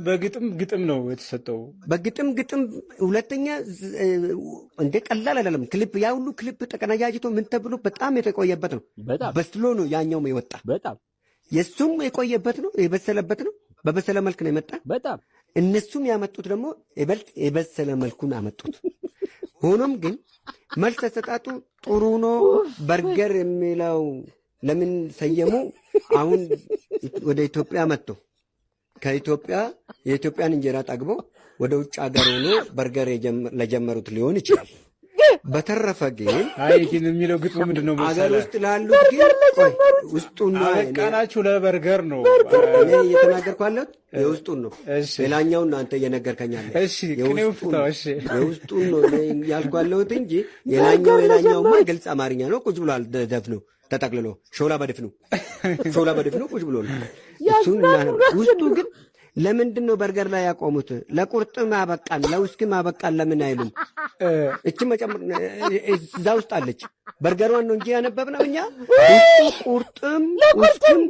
በግጥም ነው የተሰጠው። በግጥም ሁለተኛ እንደ ቀላል አይደለም። ክሊፕ ያ ሁሉ ክሊፕ ተቀናጃጅቶ ምን ተብሎ በጣም የተቆየበት ነው። በስሎ ነው ያኛውም የወጣ በጣም የሱም የቆየበት ነው፣ የበሰለበት ነው። በበሰለ መልክ ነው የመጣ። በጣም እነሱም ያመጡት ደግሞ ይበልጥ የበሰለ መልኩን አመጡት። ሆኖም ግን መልስ ተሰጣጡ ጥሩ ነው። በርገር የሚለው ለምን ሰየሙ? አሁን ወደ ኢትዮጵያ መጥቶ ከኢትዮጵያ የኢትዮጵያን እንጀራ ጠግቦ ወደ ውጭ ሀገር ሆኖ በርገር ለጀመሩት ሊሆን ይችላል። በተረፈ ግን ግን የሚለው ግጥሙ ምንድን ነው? አገር ውስጥ ላሉት ግን ውስጡን ነው ቃናችሁ ለበርገር ነው እኔ እየተናገርኩ ያለሁት የውስጡን ነው። ሌላኛውን አንተ እየነገርከኛለህ። የውስጡን ነው ያልኩ ያለሁት እንጂ የላኛውማ ግልጽ አማርኛ ነው። ቁጭ ብሏል ደፍነው ተጠቅልሎ ሾላ በድፍኑ ቁጭ ብሎ ውስጡ ግን ለምንድን ነው በርገር ላይ ያቆሙት? ለቁርጥም አበቃን ለውስኪም አበቃን ለምን አይሉም? እቺ መጨመር እዛ ውስጥ አለች። በርገሯን ነው እንጂ ያነበብነው እኛ ቁርጥም ውስኪም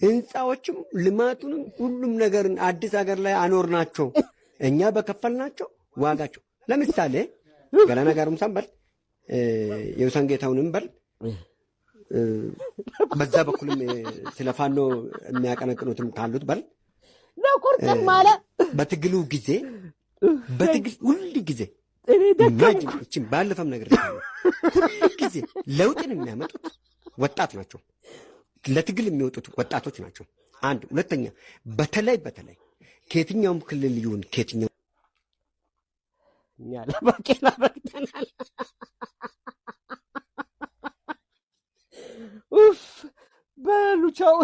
ህንፃዎችም ልማቱንም ሁሉም ነገርን አዲስ ሀገር ላይ አኖርናቸው እኛ በከፈልናቸው ዋጋቸው። ለምሳሌ ገላና ጋሩምሳን በል የውሳን ጌታውንም በል በዛ በኩልም ስለ ፋኖ የሚያቀነቅኑትም ካሉት በል ለቁርጥም ማለ በትግሉ ጊዜ ሁሉ ጊዜ እቺን ባለፈም ነገር ሁሉ ጊዜ ለውጥን የሚያመጡት ወጣት ናቸው። ለትግል የሚወጡት ወጣቶች ናቸው። አንድ ሁለተኛ፣ በተለይ ከየትኛውም ክልል ይሁን ከየትኛው ያለ ባቄላ በቅተናል። በሉቻው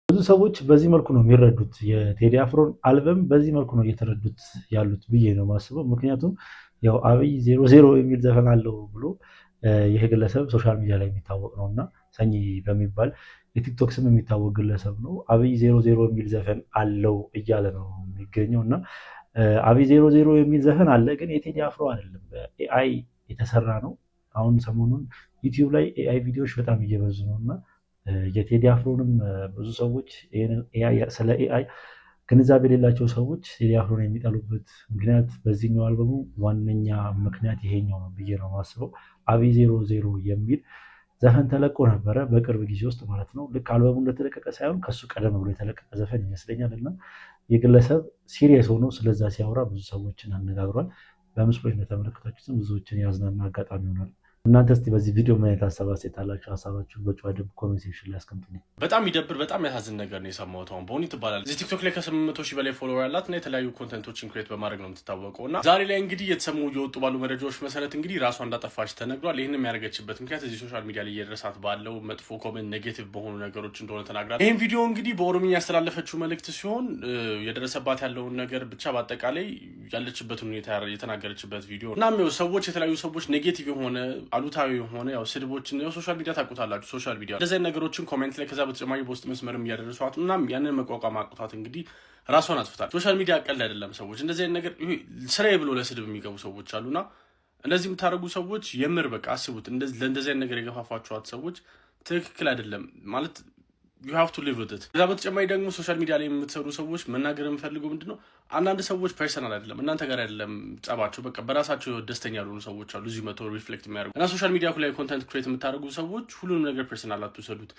ብዙ ሰዎች በዚህ መልኩ ነው የሚረዱት። የቴዲ አፍሮን አልበም በዚህ መልኩ ነው እየተረዱት ያሉት ብዬ ነው የማስበው። ምክንያቱም ያው አብይ 00 የሚል ዘፈን አለው ብሎ ይሄ ግለሰብ ሶሻል ሚዲያ ላይ የሚታወቅ ነው እና ሰኚ በሚባል የቲክቶክ ስም የሚታወቅ ግለሰብ ነው። አብይ 00 የሚል ዘፈን አለው እያለ ነው የሚገኘው እና አብይ 00 የሚል ዘፈን አለ፣ ግን የቴዲ አፍሮ አይደለም፣ በኤአይ የተሰራ ነው። አሁን ሰሞኑን ዩቲዩብ ላይ ኤአይ ቪዲዮዎች በጣም እየበዙ ነው እና የቴዲ አፍሮንም ብዙ ሰዎች ስለ ኤአይ ግንዛቤ የሌላቸው ሰዎች ቴዲ አፍሮን የሚጠሉበት ምክንያት በዚህኛው አልበሙ ዋነኛ ምክንያት ይሄኛው ነው ብዬ ነው የማስበው። አብይ 00 የሚል ዘፈን ተለቆ ነበረ በቅርብ ጊዜ ውስጥ ማለት ነው። ልክ አልበሙ እንደተለቀቀ ሳይሆን ከሱ ቀደም ብሎ የተለቀቀ ዘፈን ይመስለኛል እና የግለሰብ ሲሪየስ ሆኖ ስለዛ ሲያወራ ብዙ ሰዎችን አነጋግሯል። በምስሎች እንደተመለከታችሁትም ብዙዎችን ያዝናና አጋጣሚ ይሆናል። እናንተ እስቲ በዚህ ቪዲዮ ምን አይነት ሀሳብ አስተያየት አላችሁ? ሀሳባችሁን በጨዋ ደብ ኮሜንት ሴክሽን ላይ አስቀምጡልኝ። በጣም ይደብር፣ በጣም ያሳዝን ነገር ነው የሰማሁት። አሁን ቦኒ ትባላለች። እዚህ ቲክቶክ ላይ ከ800 ሺህ በላይ ፎሎወር ያላት እና የተለያዩ ኮንተንቶችን ክሬት በማድረግ ነው የምትታወቀው እና ዛሬ ላይ እንግዲህ የተሰሙ እየወጡ ባሉ መረጃዎች መሰረት እንግዲህ ራሷ እንዳጠፋች ተነግሯል። ይህንም ያደረገችበት ምክንያት እዚህ ሶሻል ሚዲያ ላይ እየደረሳት ባለው መጥፎ ኮሜንት፣ ኔጌቲቭ በሆኑ ነገሮች እንደሆነ ተናግራለች። ይህም ቪዲዮ እንግዲህ በኦሮምኛ ያስተላለፈችው መልእክት ሲሆን የደረሰባት ያለውን ነገር ብቻ በአጠቃላይ ያለችበትን ሁኔታ የተናገረችበት ቪዲዮ እናም ያው ሰዎች የተለያዩ ሰዎች ኔጌቲቭ የሆነ አሉታዊ የሆነ ያው ስድቦችን ያው ሶሻል ሚዲያ ታውቁታላችሁ ሶሻል ሚዲያ እንደዚህ ነገሮችን ኮሜንት ላይ ከዛ በተጨማሪ በውስጥ መስመርም እያደረሷት እናም ያንን መቋቋም አቅቷት እንግዲህ ራሷን አጥፍታል። ሶሻል ሚዲያ ቀልድ አይደለም። ሰዎች እንደዚህ ነገር ስራዬ ብሎ ለስድብ የሚገቡ ሰዎች አሉና እንደዚህ የምታደርጉ ሰዎች የምር በቃ አስቡት። ለእንደዚህ ነገር የገፋፋችኋት ሰዎች ትክክል አይደለም ማለት you have to live with it። ከዛ በተጨማሪ ደግሞ ሶሻል ሚዲያ ላይ የምትሰሩ ሰዎች መናገር የምፈልገው ምንድነው አንዳንድ ሰዎች ፐርሰናል አይደለም እናንተ ጋር አይደለም ጸባቸው በቃ በራሳቸው ደስተኛ ያልሆኑ ሰዎች አሉ እዚህ መቶ ሪፍሌክት የሚያደርጉ እና ሶሻል ሚዲያ ላይ ኮንተንት ክሬት የምታደርጉ ሰዎች ሁሉንም ነገር ፐርሰናል አትውሰዱት።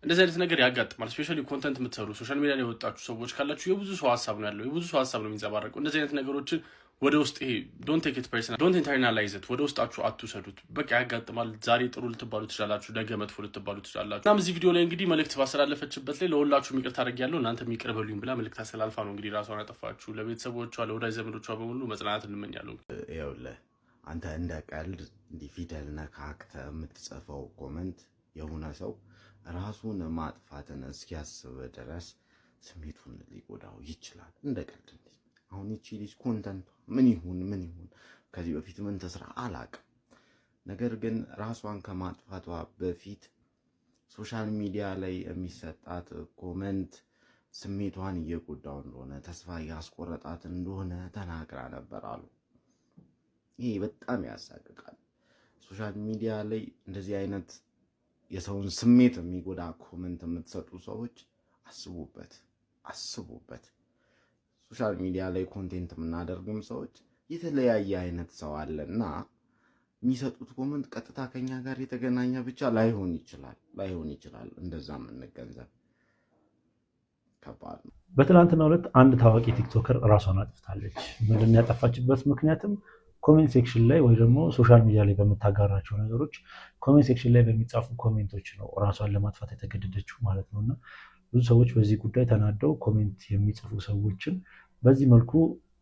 እንደዚህ አይነት ነገር ያጋጥማል። ስፔሻሊ ኮንተንት የምትሰሩ ሶሻል ሚዲያ ላይ ወጣችሁ ሰዎች ካላችሁ የብዙ ሰው ሀሳብ ነው ያለው የብዙ ሰው ሀሳብ ነው የሚንጸባረቀው። እንደዚህ አይነት ነገሮችን ወደ ውስጥ ይሄ ዶንት ቴክ ኢት ፐርሰናል ዶንት ኢንተርናላይዝ ኢት ወደ ውስጣችሁ አትውሰዱት። በቃ ያጋጥማል። ዛሬ ጥሩ ልትባሉ ትችላላችሁ፣ ነገ መጥፎ ልትባሉ ትችላላችሁ። እናም እዚህ ቪዲዮ ላይ እንግዲህ መልእክት ባስተላለፈችበት ላይ ለሁላችሁ ይቅርታ አድርጌያለሁ እናንተ ይቅር በሉኝ ብላ መልእክት አስተላልፋ ነው እንግዲህ ራሷን ያጠፋችሁ። ለቤተሰቦቿ ለወዳጅ ዘመዶቿ በሙሉ መጽናናት እንመኛለሁ። ይኸውልህ አንተ እንደ ቀልድ እንዲህ ፊደል ነካክተህ የምትጽፈው ኮመንት የሆነ ሰው ራሱን ማጥፋትን እስኪያስብ ድረስ ስሜቱን ሊጎዳው ይችላል። እንደ ቀልድ አሁን እቺ ልጅ ኮንተንቷ ምን ይሁን ከዚህ በፊት ምን ተስራ አላቅም። ነገር ግን ራሷን ከማጥፋቷ በፊት ሶሻል ሚዲያ ላይ የሚሰጣት ኮመንት ስሜቷን እየጎዳው እንደሆነ ተስፋ ያስቆረጣት እንደሆነ ተናግራ ነበር አሉ። ይሄ በጣም ያሳቅቃል። ሶሻል ሚዲያ ላይ እንደዚህ አይነት የሰውን ስሜት የሚጎዳ ኮመንት የምትሰጡ ሰዎች አስቡበት። ሶሻል ሚዲያ ላይ ኮንቴንት የምናደርግም ሰዎች የተለያየ አይነት ሰው አለና የሚሰጡት ኮመንት ቀጥታ ከኛ ጋር የተገናኘ ብቻ ላይሆን ይችላል። እንደዛ የምንገንዘብ ከባድ ነው። በትናንትናው ዕለት አንድ ታዋቂ ቲክቶከር ራሷን አጥፍታለች። ምንድን ነው ያጠፋችበት ምክንያትም ኮሜንት ሴክሽን ላይ ወይ ደግሞ ሶሻል ሚዲያ ላይ በምታጋራቸው ነገሮች ኮሜንት ሴክሽን ላይ በሚጻፉ ኮሜንቶች ነው ራሷን ለማጥፋት የተገደደችው ማለት ነውና ብዙ ሰዎች በዚህ ጉዳይ ተናደው ኮሜንት የሚጽፉ ሰዎችን በዚህ መልኩ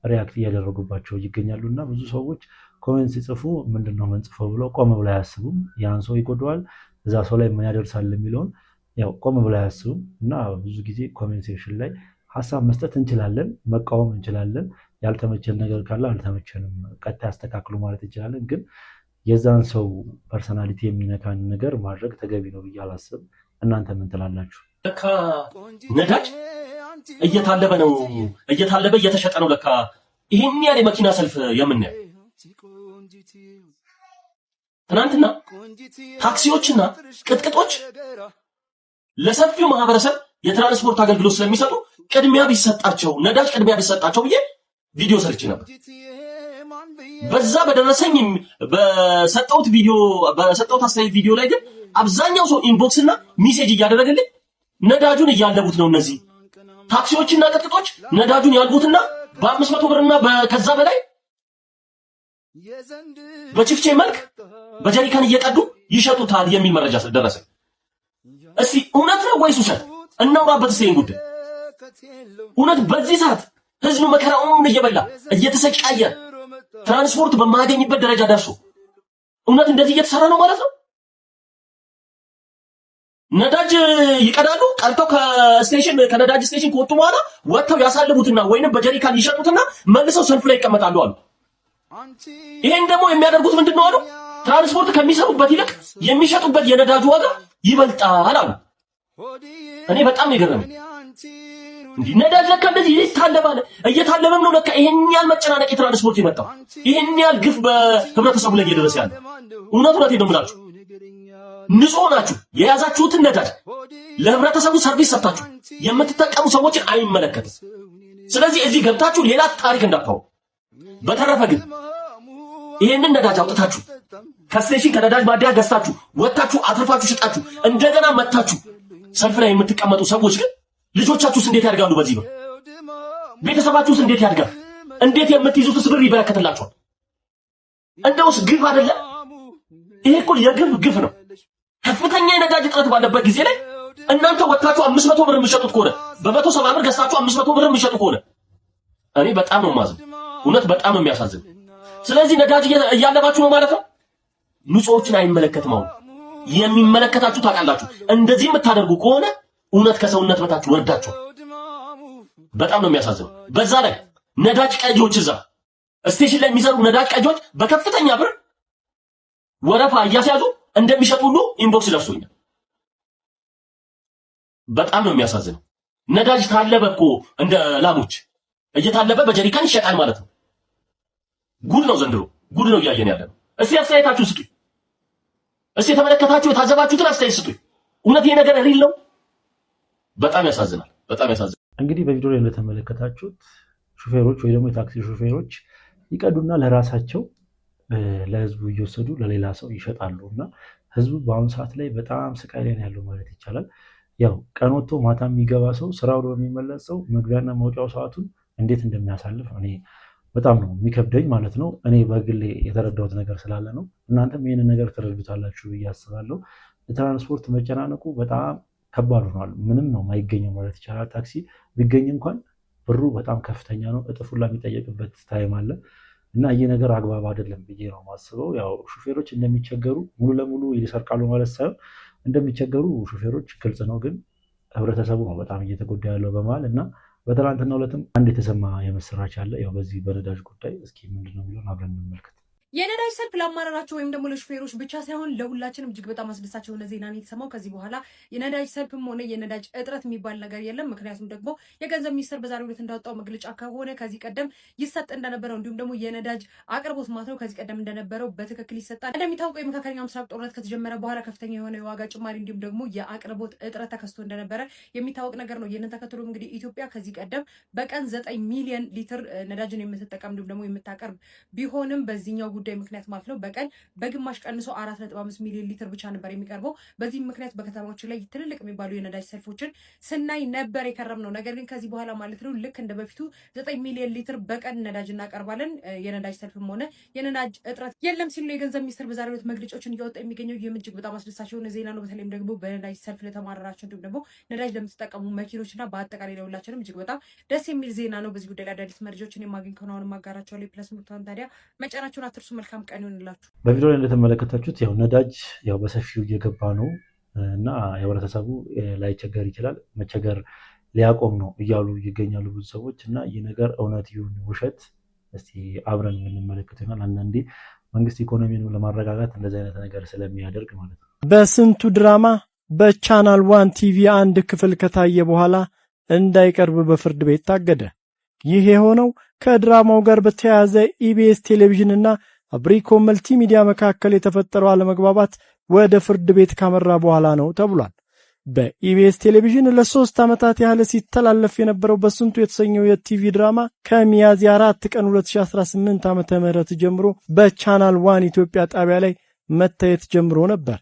ሪያክት እያደረጉባቸው ይገኛሉ እና ብዙ ሰዎች ኮሜንት ሲጽፉ ምንድነው መንጽፈው ብለው ቆም ብለው አያስቡም። ያን ሰው ይጎዳዋል፣ እዛ ሰው ላይ ምን ያደርሳል የሚለውን ያው ቆም ብለው አያስቡም እና ብዙ ጊዜ ኮሜንት ሴክሽን ላይ ሀሳብ መስጠት እንችላለን፣ መቃወም እንችላለን። ያልተመቸን ነገር ካለ አልተመቸንም ቀጥታ ያስተካክሉ ማለት እንችላለን። ግን የዛን ሰው ፐርሰናሊቲ የሚነካን ነገር ማድረግ ተገቢ ነው ብዬ አላስብም። እናንተ ምን ትላላችሁ? ለካ ነዳጅ እየታለበ ነው እየተሸጠ ነው። ለካ ይሄን ያለ መኪና ሰልፍ የምናየው ትናንትና ታክሲዎችና ቅጥቅጦች ለሰፊው ማህበረሰብ የትራንስፖርት አገልግሎት ስለሚሰጡ ቅድሚያ ቢሰጣቸው ነዳጅ ቅድሚያ ቢሰጣቸው ብዬ ቪዲዮ ሰርቼ ነበር። በዛ በደረሰኝ በሰጠሁት አስተያየት ቪዲዮ ላይ ግን አብዛኛው ሰው ኢንቦክስ እና ሜሴጅ እያደረገልኝ ነዳጁን እያለቡት ነው። እነዚህ ታክሲዎችና ቅጥቅጦች ነዳጁን ያልቡትና በ500 ብርና ከዛ በላይ በችፍቼ መልክ በጀሪካን እየቀዱ ይሸጡታል የሚል መረጃ ደረሰ። እስቲ እውነት ነው ወይስ ውሸት? እናውራበት እስቲ ይሄን ጉዳይ። እውነት በዚህ ሰዓት ህዝቡ መከራውን እየበላ እየተሰቃየ ትራንስፖርት በማያገኝበት ደረጃ ደርሶ እውነት እንደዚህ እየተሰራ ነው ማለት ነው? ነዳጅ ይቀዳሉ፣ ቀርተው ከነዳጅ ስቴሽን ከወጡ በኋላ ወጥተው ያሳልቡትና ወይንም በጀሪካን ይሸጡትና መልሰው ሰልፍ ላይ ይቀመጣሉ አሉ። ይሄን ደግሞ የሚያደርጉት ምንድነው አሉ? ትራንስፖርት ከሚሰሩበት ይልቅ የሚሸጡበት የነዳጁ ዋጋ ይበልጣል አሉ። እኔ በጣም የገረመኝ እንዴ ነዳጅ ለካ እንደዚህ ይታለባል። እየታለበም ነው ለካ ይሄን ያህል መጨናነቅ የትራንስፖርት የመጣው ይሄን ያህል ግፍ በህብረተሰቡ ላይ እየደረሰ ያለ። እውነቱን ነው የምላችሁ። ንጹህ ናችሁ የያዛችሁትን ነዳጅ ለህብረተሰቡ ሰርቪስ ሰጣችሁ የምትጠቀሙ ሰዎችን አይመለከትም። ስለዚህ እዚህ ገብታችሁ ሌላ ታሪክ እንዳታው። በተረፈ ግን ይሄንን ነዳጅ አውጥታችሁ ከስቴሽን ከነዳጅ ማደያ ገዝታችሁ ወጣችሁ አትርፋችሁ ሽጣችሁ እንደገና መታችሁ ሰልፍ ላይ የምትቀመጡ ሰዎች ግን ልጆቻችሁስ እንዴት ያድጋሉ? በዚህ ነው ቤተሰባችሁስ እንዴት ያድጋል? እንዴት የምትይዙትስ ብር ይበረከትላችኋል? እንደውስ ግፍ አይደለም ይሄ? እኮ የግፍ ግፍ ነው። ከፍተኛ የነዳጅ እጥረት ባለበት ጊዜ ላይ እናንተ ወጣችሁ 500 ብር የምትሸጡት ከሆነ በ170 ብር ገዝታችሁ 500 ብር የምትሸጡ ከሆነ እኔ በጣም ነው ማዝን። እውነት በጣም ነው የሚያሳዝን። ስለዚህ ነዳጅ እያለባችሁ ነው ማለት ነው። ንጹዎችን አይመለከትም። አሁን የሚመለከታችሁ ታውቃላችሁ። እንደዚህ የምታደርጉ ከሆነ እውነት ከሰውነት በታችሁ ወርዳችሁ። በጣም ነው የሚያሳዝነው። በዛ ላይ ነዳጅ ቀጂዎች እዛ ስቴሽን ላይ የሚሰሩ ነዳጅ ቀጆች በከፍተኛ ብር ወረፋ እያስያዙ እንደሚሸጡ ሁሉ ኢንቦክስ ደርሶኛል። በጣም ነው የሚያሳዝነው። ነዳጅ ታለበ እኮ እንደ ላሞች እየታለበ በጀሪካን ይሸጣል ማለት ነው። ጉድ ነው ዘንድሮ፣ ጉድ ነው እያየን ያለነው። እስቲ አስተያየታችሁን ስጡኝ። እስቲ የተመለከታችሁ የታዘባችሁትን አስተያየት ስጡኝ። እውነት ይሄ ነገር ሪል ነው? በጣም ያሳዝናል፣ በጣም ያሳዝናል። እንግዲህ በቪዲዮ ላይ እንደተመለከታችሁት ሹፌሮች ወይ ደግሞ የታክሲ ሹፌሮች ይቀዱና ለራሳቸው ለህዝቡ እየወሰዱ ለሌላ ሰው ይሸጣሉ እና ህዝቡ በአሁኑ ሰዓት ላይ በጣም ስቃይ ላይ ያለው ማለት ይቻላል። ያው ቀን ወጥቶ ማታ የሚገባ ሰው ስራው ነው የሚመለስ ሰው መግቢያና መውጫው ሰዓቱን እንዴት እንደሚያሳልፍ እኔ በጣም ነው የሚከብደኝ ማለት ነው። እኔ በግሌ የተረዳሁት ነገር ስላለ ነው። እናንተም ይህንን ነገር ትረዱታላችሁ ብዬ አስባለሁ። የትራንስፖርት መጨናነቁ በጣም ከባድ ሆኗል። ምንም ነው የማይገኘው ማለት ይቻላል። ታክሲ ቢገኝ እንኳን ብሩ በጣም ከፍተኛ ነው። እጥፉላ የሚጠየቅበት ታይም አለ እና ይህ ነገር አግባብ አይደለም ብዬ ነው የማስበው። ያው ሹፌሮች እንደሚቸገሩ ሙሉ ለሙሉ ይሰርቃሉ ማለት ሳይሆን እንደሚቸገሩ ሹፌሮች ግልጽ ነው። ግን ህብረተሰቡ ነው በጣም እየተጎዳ ያለው በመሃል እና በትናንትናው ዕለትም አንድ የተሰማ የምስራች አለ። ያው በዚህ በነዳጅ ጉዳይ እስኪ ምንድነው የሚለውን አብረን እንመልከት። የነዳጅ ሰልፍ ለአማራራቸው ወይም ደግሞ ለሹፌሮች ብቻ ሳይሆን ለሁላችንም እጅግ በጣም አስደሳች የሆነ ዜና ነው የተሰማው። ከዚህ በኋላ የነዳጅ ሰልፍም ሆነ የነዳጅ እጥረት የሚባል ነገር የለም። ምክንያቱም ደግሞ የገንዘብ ሚኒስቴር በዛሬው ዕለት እንዳወጣው መግለጫ ከሆነ ከዚህ ቀደም ይሰጥ እንደነበረው እንዲሁም ደግሞ የነዳጅ አቅርቦት ማለት ነው ከዚህ ቀደም እንደነበረው በትክክል ይሰጣል። እንደሚታወቀው የመካከለኛው ምስራቅ ጦርነት ከተጀመረ በኋላ ከፍተኛ የሆነ የዋጋ ጭማሪ እንዲሁም ደግሞ የአቅርቦት እጥረት ተከስቶ እንደነበረ የሚታወቅ ነገር ነው። ይህንን ተከትሎ እንግዲህ ኢትዮጵያ ከዚህ ቀደም በቀን 9 ሚሊዮን ሊትር ነዳጅን የምትጠቀም እንዲሁም ደግሞ የምታቀርብ ቢሆንም በዚህኛው ጉዳይ ምክንያት ማለት ነው በቀን በግማሽ ቀንሶ 4.5 ሚሊዮን ሊትር ብቻ ነበር የሚቀርበው። በዚህ ምክንያት በከተማዎች ላይ ትልልቅ የሚባሉ የነዳጅ ሰልፎችን ስናይ ነበር የከረም ነው። ነገር ግን ከዚህ በኋላ ማለት ነው ልክ እንደ በፊቱ 9 ሚሊዮን ሊትር በቀን ነዳጅ እናቀርባለን፣ የነዳጅ ሰልፍም ሆነ የነዳጅ እጥረት የለም ሲሉ የገንዘብ ሚኒስቴር በዛሬው ዕለት መግለጫዎችን እያወጣ የሚገኘው እጅግ በጣም አስደሳች የሆነ ዜና ነው። በተለይም ደግሞ በነዳጅ ሰልፍ ለተማረራቸው እንዲሁም ደግሞ ነዳጅ ለምትጠቀሙ መኪኖችና በአጠቃላይ ለሁላችንም እጅግ በጣም ደስ የሚል ዜና ነው። በዚህ ጉዳይ ላይ አዳዲስ መረጃዎችን የማገኝ ከሆነ አሁን ማጋራቸው ላይ ፕለስ ምርቷን ታዲያ መጫናችሁን አትርሱ። መልካም ቀን ይሁንላችሁ። በቪዲዮ ላይ እንደተመለከታችሁት ያው ነዳጅ ያው በሰፊው እየገባ ነው እና ህብረተሰቡ ላይቸገር ይችላል፣ መቸገር ሊያቆም ነው እያሉ ይገኛሉ ብዙ ሰዎች እና ይህ ነገር እውነት ይሁን ውሸት እስቲ አብረን የምንመለከት ይሆናል። አንዳንዴ መንግስት ኢኮኖሚን ለማረጋጋት እንደዚህ አይነት ነገር ስለሚያደርግ ማለት ነው። በስንቱ ድራማ በቻናል 1 ቲቪ አንድ ክፍል ከታየ በኋላ እንዳይቀርብ በፍርድ ቤት ታገደ። ይህ የሆነው ከድራማው ጋር በተያያዘ ኢቢኤስ ቴሌቪዥንና አብሪኮ መልቲሚዲያ መካከል የተፈጠረው አለመግባባት ወደ ፍርድ ቤት ካመራ በኋላ ነው ተብሏል። በኢቢኤስ ቴሌቪዥን ለ3 ዓመታት ያህል ሲተላለፍ የነበረው በስንቱ የተሰኘው የቲቪ ድራማ ከሚያዝያ 4 ቀን 2018 ዓ.ም ጀምሮ በቻናል 1 ኢትዮጵያ ጣቢያ ላይ መታየት ጀምሮ ነበር።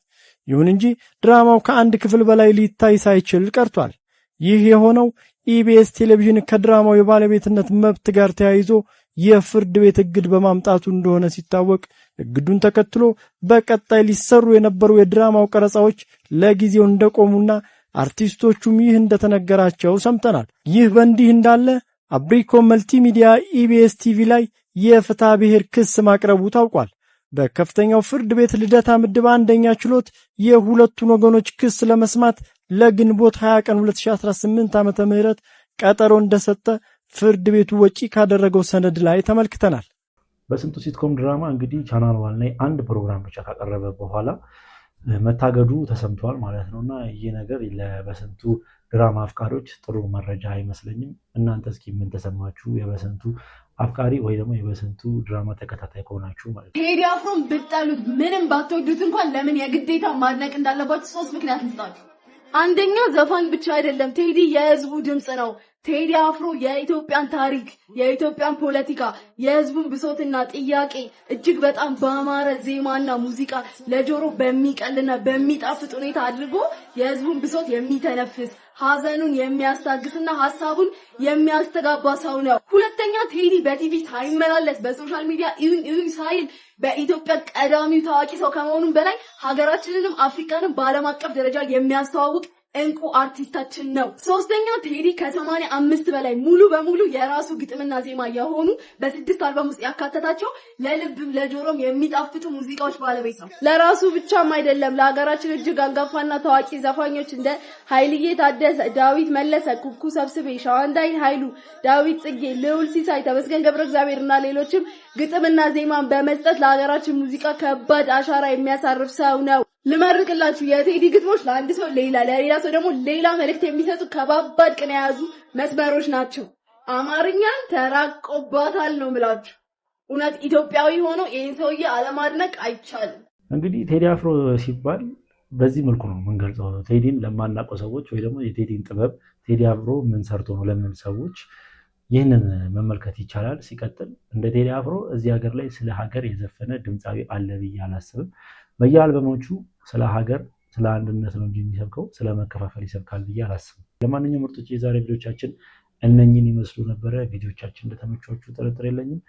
ይሁን እንጂ ድራማው ከአንድ ክፍል በላይ ሊታይ ሳይችል ቀርቷል። ይህ የሆነው ኢቢኤስ ቴሌቪዥን ከድራማው የባለቤትነት መብት ጋር ተያይዞ የፍርድ ቤት እግድ በማምጣቱ እንደሆነ ሲታወቅ እግዱን ተከትሎ በቀጣይ ሊሰሩ የነበሩ የድራማው ቀረጻዎች ለጊዜው እንደቆሙና አርቲስቶቹም ይህ እንደተነገራቸው ሰምተናል። ይህ በእንዲህ እንዳለ አብሪኮ መልቲሚዲያ ኢቢኤስ ቲቪ ላይ የፍትሐ ብሔር ክስ ማቅረቡ ታውቋል። በከፍተኛው ፍርድ ቤት ልደታ ምድብ አንደኛ ችሎት የሁለቱን ወገኖች ክስ ለመስማት ለግንቦት 20 ቀን 2018 ዓ.ም ቀጠሮ እንደሰጠ ፍርድ ቤቱ ወጪ ካደረገው ሰነድ ላይ ተመልክተናል። በስንቱ ሲትኮም ድራማ እንግዲህ ቻናል 1 ላይ አንድ ፕሮግራም ብቻ ካቀረበ በኋላ መታገዱ ተሰምቷል ማለት ነውና ይህ ነገር ለበስንቱ ድራማ አፍቃሪዎች ጥሩ መረጃ አይመስለኝም። እናንተ እስኪ ምን ተሰማችሁ? የበስንቱ አፍቃሪ ወይ ደግሞ የበስንቱ ድራማ ተከታታይ ከሆናችሁ ማለት ነው። ቴዲ አፍሮን ብትጠሉት ምንም ባትወዱት እንኳን ለምን የግዴታ ማድነቅ እንዳለባችሁ 3 ምክንያት ልስጣችሁ። አንደኛ ዘፋኝ ብቻ አይደለም፣ ቴዲ የህዝቡ ድምጽ ነው። ቴዲ አፍሮ የኢትዮጵያን ታሪክ፣ የኢትዮጵያን ፖለቲካ፣ የህዝቡን ብሶትና ጥያቄ እጅግ በጣም በአማረ ዜማና ሙዚቃ ለጆሮ በሚቀልና በሚጣፍጥ ሁኔታ አድርጎ የህዝቡን ብሶት የሚተነፍስ ሀዘኑን የሚያስታግስና ሐሳቡን የሚያስተጋባ ሰው ነው። ሁለተኛ ቴዲ በቲቪ ሳይመላለስ በሶሻል ሚዲያ ኢዩን ሳይል በኢትዮጵያ ቀዳሚው ታዋቂ ሰው ከመሆኑም በላይ ሀገራችንንም አፍሪካንም በዓለም አቀፍ ደረጃ የሚያስተዋውቅ እንቁ አርቲስታችን ነው። ሶስተኛ ቴዲ ከ85 በላይ ሙሉ በሙሉ የራሱ ግጥምና ዜማ የሆኑ በ6 አልበም ውስጥ ያካተታቸው ለልብም ለጆሮም የሚጣፍጡ ሙዚቃዎች ባለቤት ነው። ለራሱ ብቻም አይደለም ለሀገራችን እጅግ አንጋፋና ታዋቂ ዘፋኞች እንደ ኃይልዬ ታደሰ፣ ዳዊት መለሰ፣ ኩኩ ሰብስቤ፣ ሻዋንዳይን ኃይሉ፣ ዳዊት ጽጌ፣ ልዑል ሲሳይ፣ ተመስገን ገብረ እግዚአብሔርና ሌሎችም ግጥምና ዜማን በመስጠት ለሀገራችን ሙዚቃ ከባድ አሻራ የሚያሳርፍ ሰው ነው። ልመርቅላችሁ የቴዲ ግጥሞች ለአንድ ሰው ሌላ ለሌላ ሰው ደግሞ ሌላ መልእክት የሚሰጡ ከባባድ ቅኔ የያዙ መስመሮች ናቸው። አማርኛን ተራቆባታል ነው ምላችሁ። እውነት ኢትዮጵያዊ ሆኖ ይህን ሰውዬ አለማድነቅ አይቻልም። እንግዲህ ቴዲ አፍሮ ሲባል በዚህ መልኩ ነው የምንገልጸው። ቴዲን ለማናውቀው ሰዎች ወይ ደግሞ የቴዲን ጥበብ ቴዲ አፍሮ ምን ሰርቶ ነው ለምን ሰዎች ይህንን መመልከት ይቻላል። ሲቀጥል እንደ ቴዲ አፍሮ እዚህ ሀገር ላይ ስለ ሀገር የዘፈነ ድምፃዊ አለ ብዬ አላስብም። በየአልበሞቹ ስለ ሀገር ስለ አንድነት ነው እንጂ የሚሰብከው ስለ መከፋፈል ይሰብካል ብዬ አላስብም። ለማንኛውም ምርጦች የዛሬ ቪዲዮቻችን እነኝን ይመስሉ ነበረ። ቪዲዮቻችን እንደተመቻችሁ ጥርጥር የለኝም።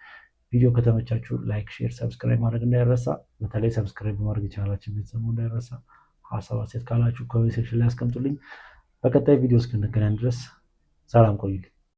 ቪዲዮ ከተመቻችሁ ላይክ፣ ሼር፣ ሰብስክራይብ ማድረግ እንዳይረሳ። በተለይ ሰብስክራይብ ማድረግ ቻናላችን ቤተሰቡ እንዳይረሳ። ሀሳብ አስተያየት ካላችሁ ኮሜንት ሴክሽን ላይ አስቀምጡልኝ። በቀጣይ ቪዲዮ እስክንገናኝ ድረስ ሰላም ቆዩልኝ።